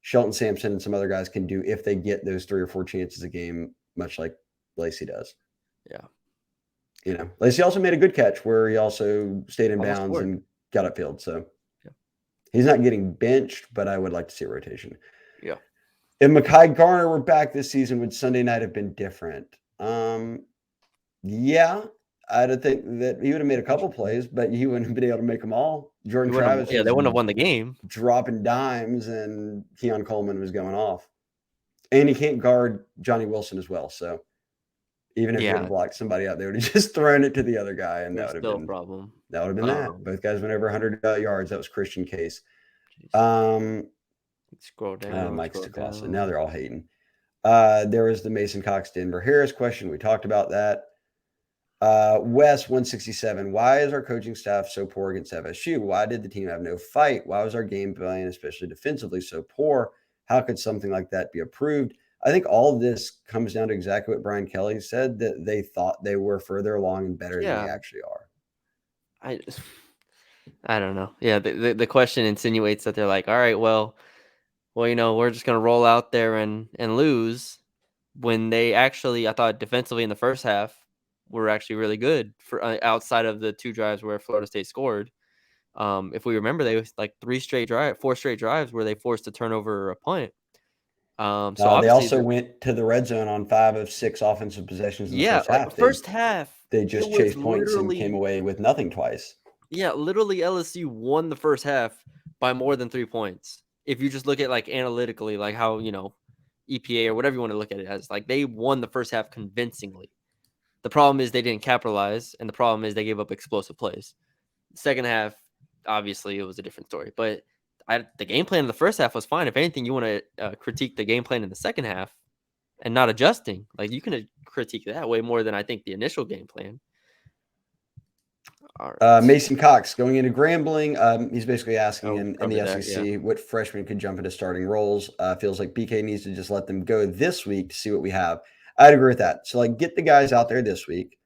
Shelton Sampson and some other guys can do if they get those 3 or 4 chances a game, much like Lacey does. Yeah. Lacey also made a good catch where he also stayed in Almost bounds scored. and got upfield. So he's not getting benched, but I would like to see a rotation. Yeah. If Mekhi Garner were back this season, would Sunday night have been different? Yeah, I'd think that he would have made a couple plays, but he wouldn't have been able to make them all. Jordan Travis They was wouldn't have won the game. dropping dimes, and Keon Coleman was going off. And he can't guard Johnny Wilson as well. So even if he would have blocked somebody out, they would have just thrown it to the other guy, and that would have been a problem. That would have been that. Both guys went over 100 yards. That was Christian Case. Scroll down. Mike's too close, and now they're all hating. There was the Mason Cox Denver Harris question. We talked about that. Wes 167. Why is our coaching staff so poor against FSU? Why did the team have no fight? Why was our game plan, especially defensively, so poor? How could something like that be approved? I think all of this comes down to exactly what Brian Kelly said, that they thought they were further along and better than they actually are. I don't know. Yeah, the question insinuates that they're like, all right, well, we're just gonna roll out there and lose, when they actually, I thought defensively in the first half were actually really good for outside of the 2 drives where Florida State scored. If we remember, they was like 4 straight drives where they forced a turnover or a punt. So they also went to the red zone on 5 of 6 offensive possessions in the first half. First half, they just chased points and came away with nothing twice. Yeah, literally LSU won the first half by more than 3 points. If you just look at analytically, how, EPA or whatever you want to look at it as, they won the first half convincingly. The problem is they didn't capitalize, and the problem is they gave up explosive plays. Second half, obviously, it was a different story. But the game plan in the first half was fine. If anything, you want to critique the game plan in the second half and not adjusting. You can critique that way more than I think the initial game plan. Mason Cox going into Grambling. He's basically asking in the SEC what freshmen could jump into starting roles. Feels like BK needs to just let them go this week to see what we have. I'd agree with that. So get the guys out there this week,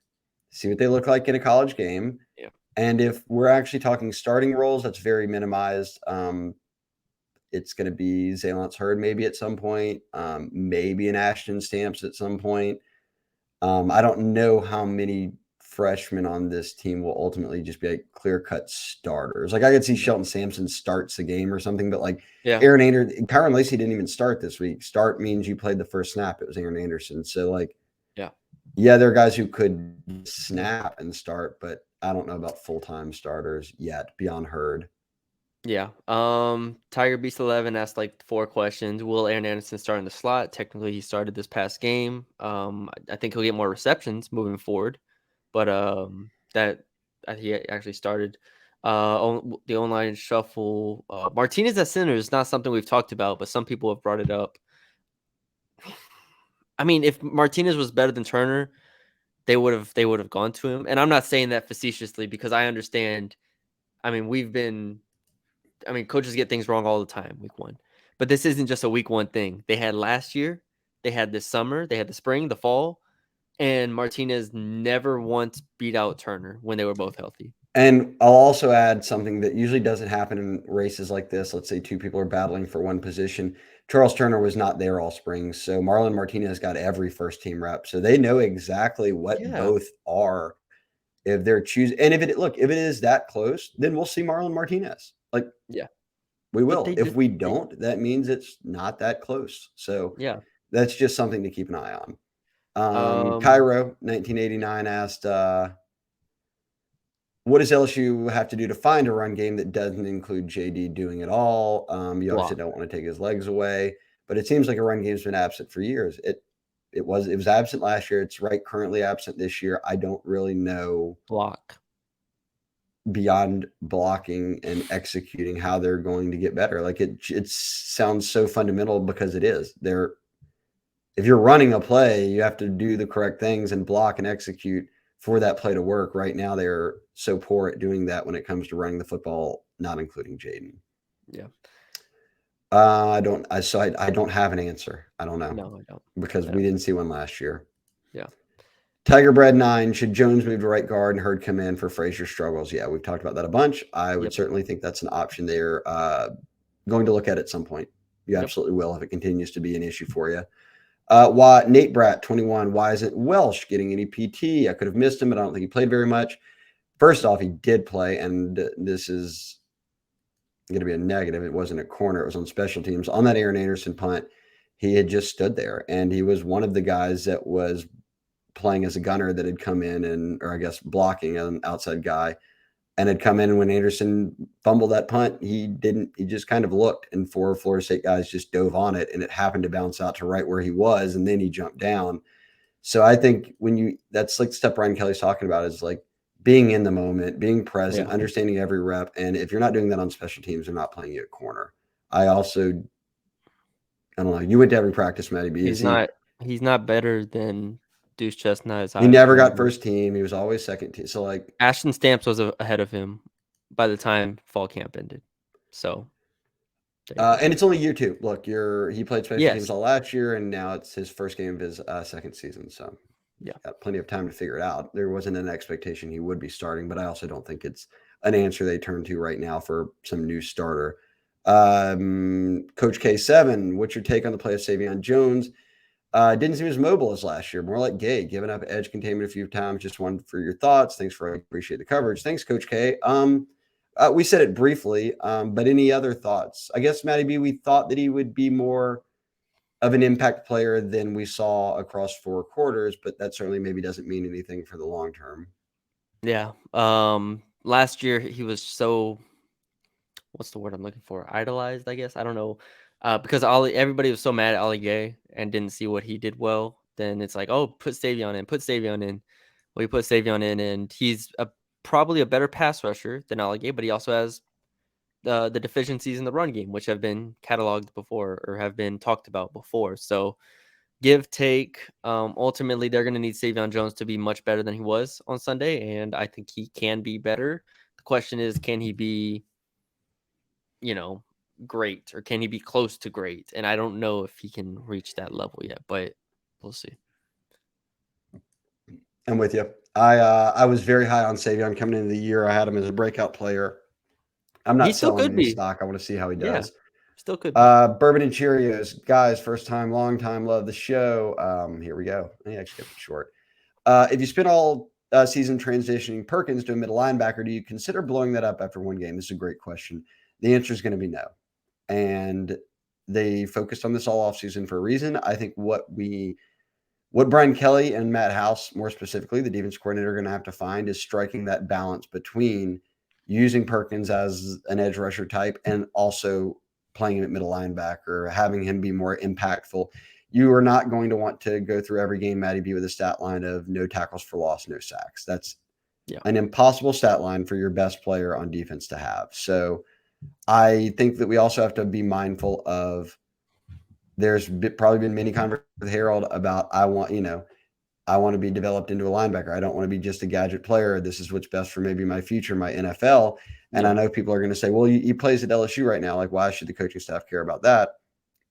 see what they look like in a college game. Yeah. And if we're actually talking starting roles, that's very minimized. It's going to be Zalance Hurd maybe at some point, maybe an Ashton Stamps at some point. I don't know how many freshmen on this team will ultimately just be clear-cut starters. I could see Shelton Sampson starts the game or something, but Aaron Anderson, Kyron Lacey didn't even start this week. Start means you played the first snap. It was Aaron Anderson. So there are guys who could snap and start, but I don't know about full-time starters yet beyond Hurd. Yeah. Tiger Beast 11 asked like 4 questions. Will Aaron Anderson start in the slot? Technically, he started this past game. I think he'll get more receptions moving forward, but that he actually started. The online shuffle. Martinez at center is not something we've talked about, but some people have brought it up. I mean, if Martinez was better than Turner, they would have gone to him. And I'm not saying that facetiously because I understand. I mean, coaches get things wrong all the time, week 1. But this isn't just a week 1 thing. They had last year, they had this summer, they had the spring, the fall, and Martinez never once beat out Turner when they were both healthy. And I'll also add something that usually doesn't happen in races like this. Let's say 2 people are battling for one position. Charles Turner was not there all spring, so Marlon Martinez got every first team rep. So they know exactly what Yeah. both are if they're choosing. And if it is that close, then we'll see Marlon Martinez. Like, Yeah. we But will. If we don't, that means it's not that close. So yeah. that's just something to keep an eye on. Um, Cairo 1989 asked, what does LSU have to do to find a run game that doesn't include JD doing it all? You obviously block. don't want to take his legs away, but it seems like a run game's been absent for years. It was absent last year. It's right currently absent this year. I don't really know Block. beyond blocking and executing how they're going to get better. Like it sounds so fundamental because it is. They're if you're running a play, you have to do the correct things and block and execute for that play to work. Right now, they're so poor at doing that when it comes to running the football, not including Jaden. Yeah. I don't. I don't have an answer. I don't know No, I don't. because I we don't. didn't see one last year. Yeah. Tiger Bread 9, should Jones move to right guard and Hurd come in for Frazier's struggles? Yeah, we've talked about that a bunch. I would Yep. certainly think that's an option they're going to look at some point. You Yep. absolutely will if it continues to be an issue for you. Why Nate Bratt 21? Why isn't Welsh getting any PT? I could have missed him, but I don't think he played very much. First off, he did play, and this is going to be a negative. It wasn't a corner; it was on special teams. On that Aaron Anderson punt, he had just stood there, and he was one of the guys that was playing as a gunner that had come in or I guess blocking an outside guy and had come in when Anderson fumbled that punt. He didn't, he just kind of looked and 4 Florida State guys just dove on it and it happened to bounce out to right where he was. And then he jumped down. So I think that's like the stuff Brian Kelly's talking about is like being in the moment, being present, Yeah. understanding every rep. And if you're not doing that on special teams, they're not playing you at corner. I don't know. You went to every practice, Matty B. He's not better than Deuce Chestnut as He I never got remember. first team. He was always second team. So like Ashton Stamps was ahead of him by the time fall camp ended. So there you go. and it's only year 2. Look, he played special teams Yes. all last year, and now it's his first game of his second season. So Yeah. got plenty of time to figure it out. There wasn't an expectation he would be starting, but I also don't think it's an answer they turn to right now for some new starter. Coach K7, what's your take on the play of Savion Jones? Didn't seem as mobile as last year. More like Gay, giving up edge containment a few times. Just one for your thoughts. Thanks for appreciate the coverage. Thanks, Coach K. We said it briefly, but any other thoughts? I guess Matty B, we thought that he would be more of an impact player than we saw across 4 quarters, but that certainly maybe doesn't mean anything for the long term. Yeah. Last year he was so what's the word I'm looking for? Idolized, I guess. I don't know. Because everybody was so mad at Ollie Gay and didn't see what he did well. Then it's like, oh, put Savion in, put Savion in. Well, you put Savion in, and he's probably a better pass rusher than Ollie Gay, but he also has the deficiencies in the run game, which have been cataloged before or have been talked about before. So give, take. Ultimately, they're going to need Savion Jones to be much better than he was on Sunday, and I think he can be better. The question is, can he be, great, or can he be close to great? And I don't know if he can reach that level yet, but we'll see. I'm with you. I was very high on Savion coming into the year. I had him as a breakout player. I'm He not still selling could any be. stock. I want to see how he Yeah, does. still could be. Bourbon and Cheerios, guys. First time, long time, love the show. Here we go. I actually kept it short. If you spend all season transitioning Perkins to a middle linebacker, do you consider blowing that up after one game? This is a great question. The answer is going to be no. And they focused on this all offseason for a reason. I think what Brian Kelly and Matt House, more specifically, the defense coordinator, are going to have to find is striking that balance between using Perkins as an edge rusher type, and also playing him at middle linebacker, having him be more impactful. You are not going to want to go through every game, Matty B, with a stat line of no tackles for loss, no sacks. That's an impossible stat line for your best player on defense to have. So I think that we also have to be mindful of there's probably been many conversations with Harold about I want to be developed into a linebacker. I don't want to be just a gadget player. This is what's best for maybe my future, my NFL. And I know people are going to say, well, he plays at LSU right now. Like, why should the coaching staff care about that?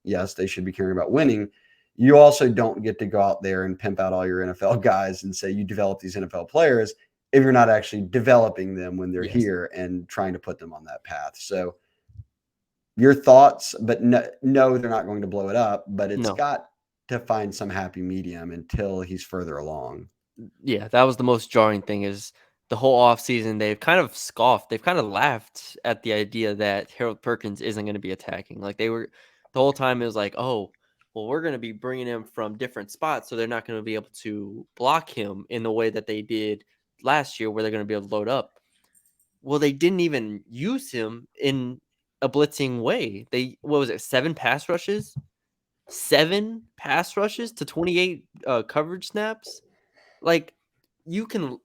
Yes, they should be caring about winning. You also don't get to go out there and pimp out all your NFL guys and say you develop these NFL players if you're not actually developing them when they're here and trying to put them on that path. So your thoughts, but no, they're not going to blow it up, but it's got to find some happy medium until he's further along. Yeah, that was the most jarring thing is the whole offseason, they've kind of scoffed. They've kind of laughed at the idea that Harold Perkins isn't going to be attacking. Like the whole time it was like, oh, well, we're going to be bringing him from different spots, so they're not going to be able to block him in the way that they did last year where they're going to be able to load up. Well, they didn't even use him in a blitzing way. What was it, 7 pass rushes? 7 pass rushes to 28 coverage snaps? Like, the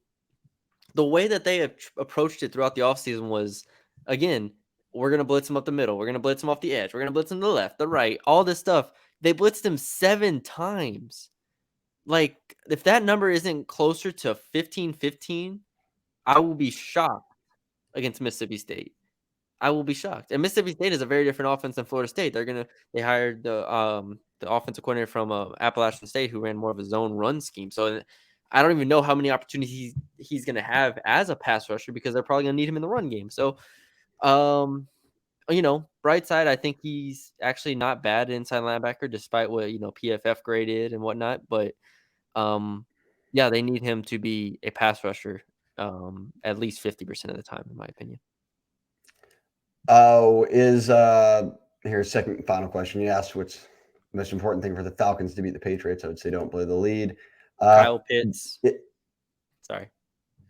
way that they approached it throughout the offseason was, again, we're going to blitz him up the middle. We're going to blitz him off the edge. We're going to blitz him to the left, the right, all this stuff. They blitzed him 7 times. Like, if that number isn't closer to 15-15, I will be shocked against Mississippi State. I will be shocked. And Mississippi State is a very different offense than Florida State. They hired the offensive coordinator from Appalachian State who ran more of a zone run scheme. So I don't even know how many opportunities he's going to have as a pass rusher because they're probably going to need him in the run game. So, bright side, I think he's actually not bad inside linebacker despite what, PFF graded and whatnot. But, yeah, they need him to be a pass rusher at least 50% of the time, in my opinion. Oh, here's second final question. You asked what's the most important thing for the Falcons to beat the Patriots. I would say don't blow the lead. Kyle Pitts. Sorry.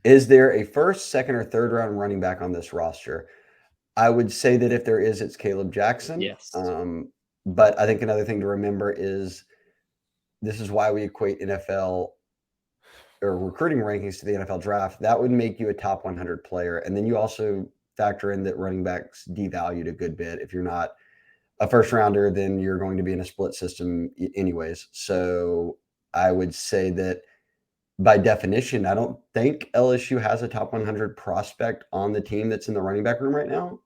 Is there a first, second, or third round running back on this roster? I would say that if there is, it's Caleb Jackson. Yes. But I think another thing to remember is this is why we equate NFL or recruiting rankings to the NFL draft. That would make you a top 100 player. And then you also factor in that running backs devalued a good bit. If you're not a first rounder, then you're going to be in a split system anyways. So I would say that by definition, I don't think LSU has a top 100 prospect on the team that's in the running back room right now.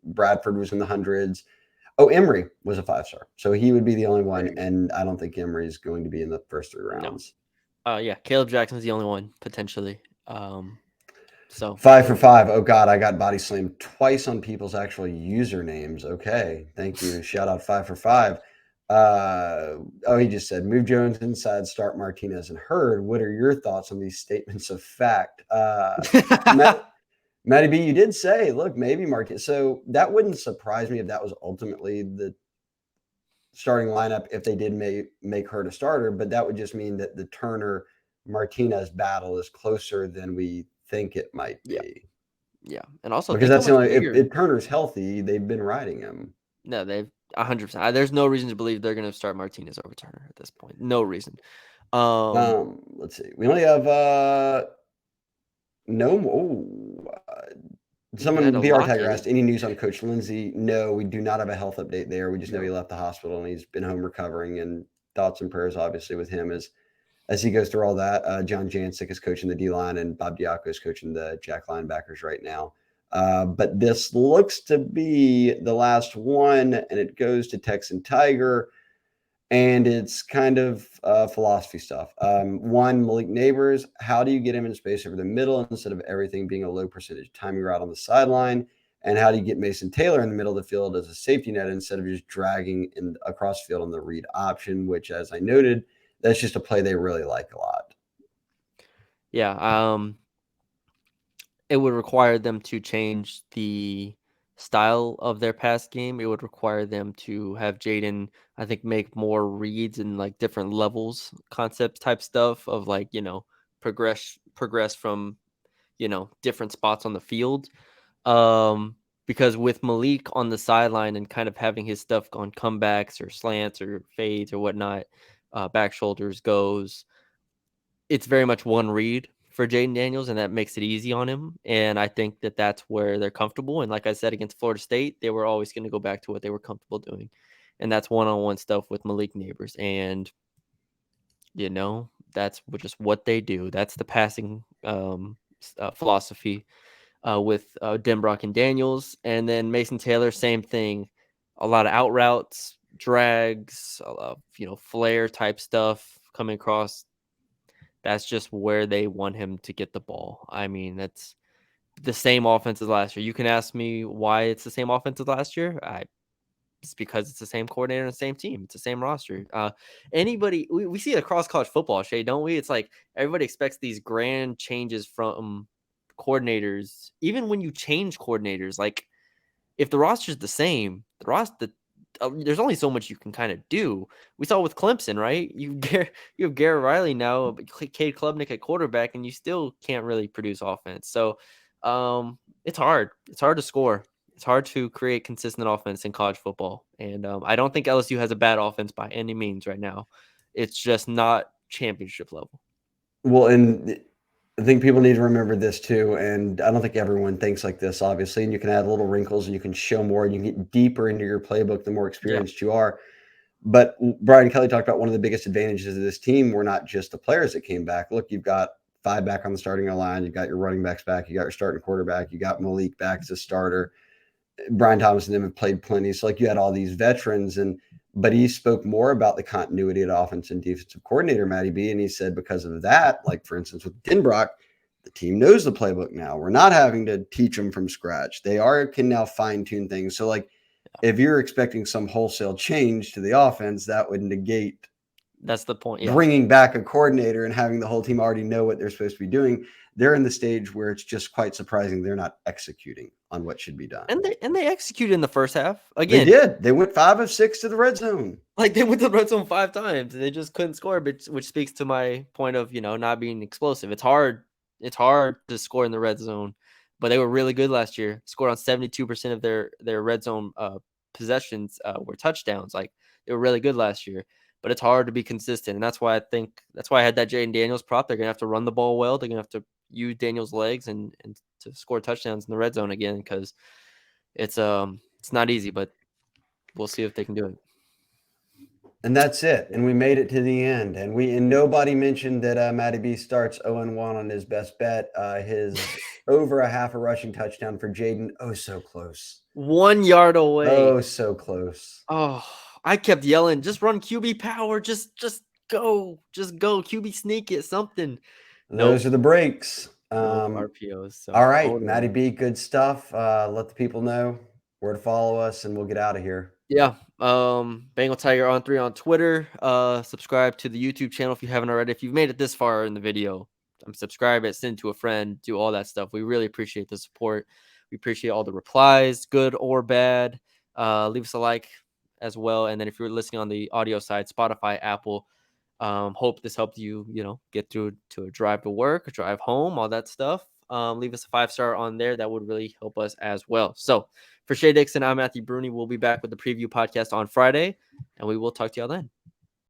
Bradford was in the hundreds. Oh, Emory was a 5-star. So he would be the only one. And I don't think Emory is going to be in the first 3 rounds. No. Yeah, Caleb Jackson's the only one potentially. So 5 for 5. Oh God, I got body slammed twice on people's actual usernames. Okay, thank you. Shout out 5 for 5. He just said move Jones inside, start Martinez and Hurd. What are your thoughts on these statements of fact? Matty B, you did say, look, maybe Martinez. So that wouldn't surprise me if that was ultimately the starting lineup if they did make Hurd a starter, but that would just mean that the Turner Martinez battle is closer than we think it might be. Yeah. And also because that's the only if Turner's healthy, they've been riding him. No, they've 100%. There's no reason to believe they're going to start Martinez over Turner at this point. No reason. Let's see. We only have someone VR Tiger asked any news on Coach Lindsey. No, we do not have a health update there. We just know he left the hospital and he's been home recovering, and thoughts and prayers obviously with him as he goes through all that. John Jancic is coaching the D-line and Bob Diaco is coaching the Jack linebackers right now. But this looks to be the last one, and it goes to Texan Tiger, and it's kind of philosophy stuff. One, Malik Neighbors, how do you get him in space over the middle instead of everything being a low percentage timing route on the sideline? And how do you get Mason Taylor in the middle of the field as a safety net instead of just dragging across the field on the read option, which, as I noted, that's just a play they really like a lot. Yeah. It would require them to change the style of their pass game. It would require them to have Jaden, I think, make more reads and like different levels, concepts type stuff of like, progress from different spots on the field. Because with Malik on the sideline and kind of having his stuff on comebacks or slants or fades or whatnot, back shoulders goes, it's very much one read for Jaden Daniels, and that makes it easy on him. And I think that that's where they're comfortable. And like I said, against Florida State, they were always going to go back to what they were comfortable doing. And that's one-on-one stuff with Malik Neighbors. And, that's just what they do. That's the passing philosophy with Denbrock and Daniels. And then Mason Taylor, same thing. A lot of out routes, drags, flare type stuff coming across. That's just where they want him to get the ball. I mean, that's the same offense as last year. You can ask me why it's the same offense as last year. It's because it's the same coordinator and the same team. It's the same roster. We see it across college football, Shay, don't we? It's like everybody expects these grand changes from coordinators. Even when you change coordinators, like if the roster's the same, there's only so much you can kind of do. We saw with Clemson, right? You have Garrett Riley now, Cade Klubnik at quarterback, and you still can't really produce offense. So it's hard. It's hard to score. It's hard to create consistent offense in college football. And I don't think LSU has a bad offense by any means right now. It's just not championship level. Well, and I think people need to remember this too. And I don't think everyone thinks like this, obviously. And you can add little wrinkles and you can show more and you can get deeper into your playbook the more experienced you are. But Brian Kelly talked about one of the biggest advantages of this team were not just the players that came back. Look, you've got 5 back on the starting line. You've got your running backs back. You got your starting quarterback. You got Malik back as a starter. Brian Thomas and them have played plenty. So like you had all these veterans, but he spoke more about the continuity of the offense and defensive coordinator, Matty B. And he said because of that, like for instance with Denbrock, the team knows the playbook now. We're not having to teach them from scratch. They can now fine tune things. So like if you're expecting some wholesale change to the offense, that would negate. That's the point. Yeah. Bringing back a coordinator and having the whole team already know what they're supposed to be doing. They're in the stage where it's just quite surprising they're not executing on what should be done. And they executed in the first half. Again, they did. They went 5 of 6 to the red zone. Like they went to the red zone 5 times. They just couldn't score, which speaks to my point of not being explosive. It's hard. It's hard to score in the red zone, but they were really good last year. Scored on 72% of their red zone possessions were touchdowns. Like they were really good last year. But it's hard to be consistent, and that's why I had that Jaden Daniels prop. They're gonna have to run the ball well. They're gonna have to use Daniels' legs and to score touchdowns in the red zone again because it's not easy, but we'll see if they can do it. And that's it. And we made it to the end. And nobody mentioned that Matty B starts 0-1 on his best bet. His over a half a rushing touchdown for Jaden. Oh, so close. 1 yard away. Oh, so close. Oh. I kept yelling, just run QB power, just go, QB sneak it, something. Those are the breaks. RPOs. So all right, Matty B, good stuff. Let the people know where to follow us, and we'll get out of here. Yeah, Bengal Tiger On3 on Twitter. Subscribe to the YouTube channel if you haven't already. If you've made it this far in the video, subscribe it, send it to a friend, do all that stuff. We really appreciate the support. We appreciate all the replies, good or bad. Leave us a like as well. And then if you're listening on the audio side, Spotify, Apple, hope this helped you, get through to a drive to work, a drive home, all that stuff. Leave us a 5-star on there. That would really help us as well. So for Shay Dixon, I'm Matthew Bruni. We'll be back with the preview podcast on Friday, and we will talk to y'all then.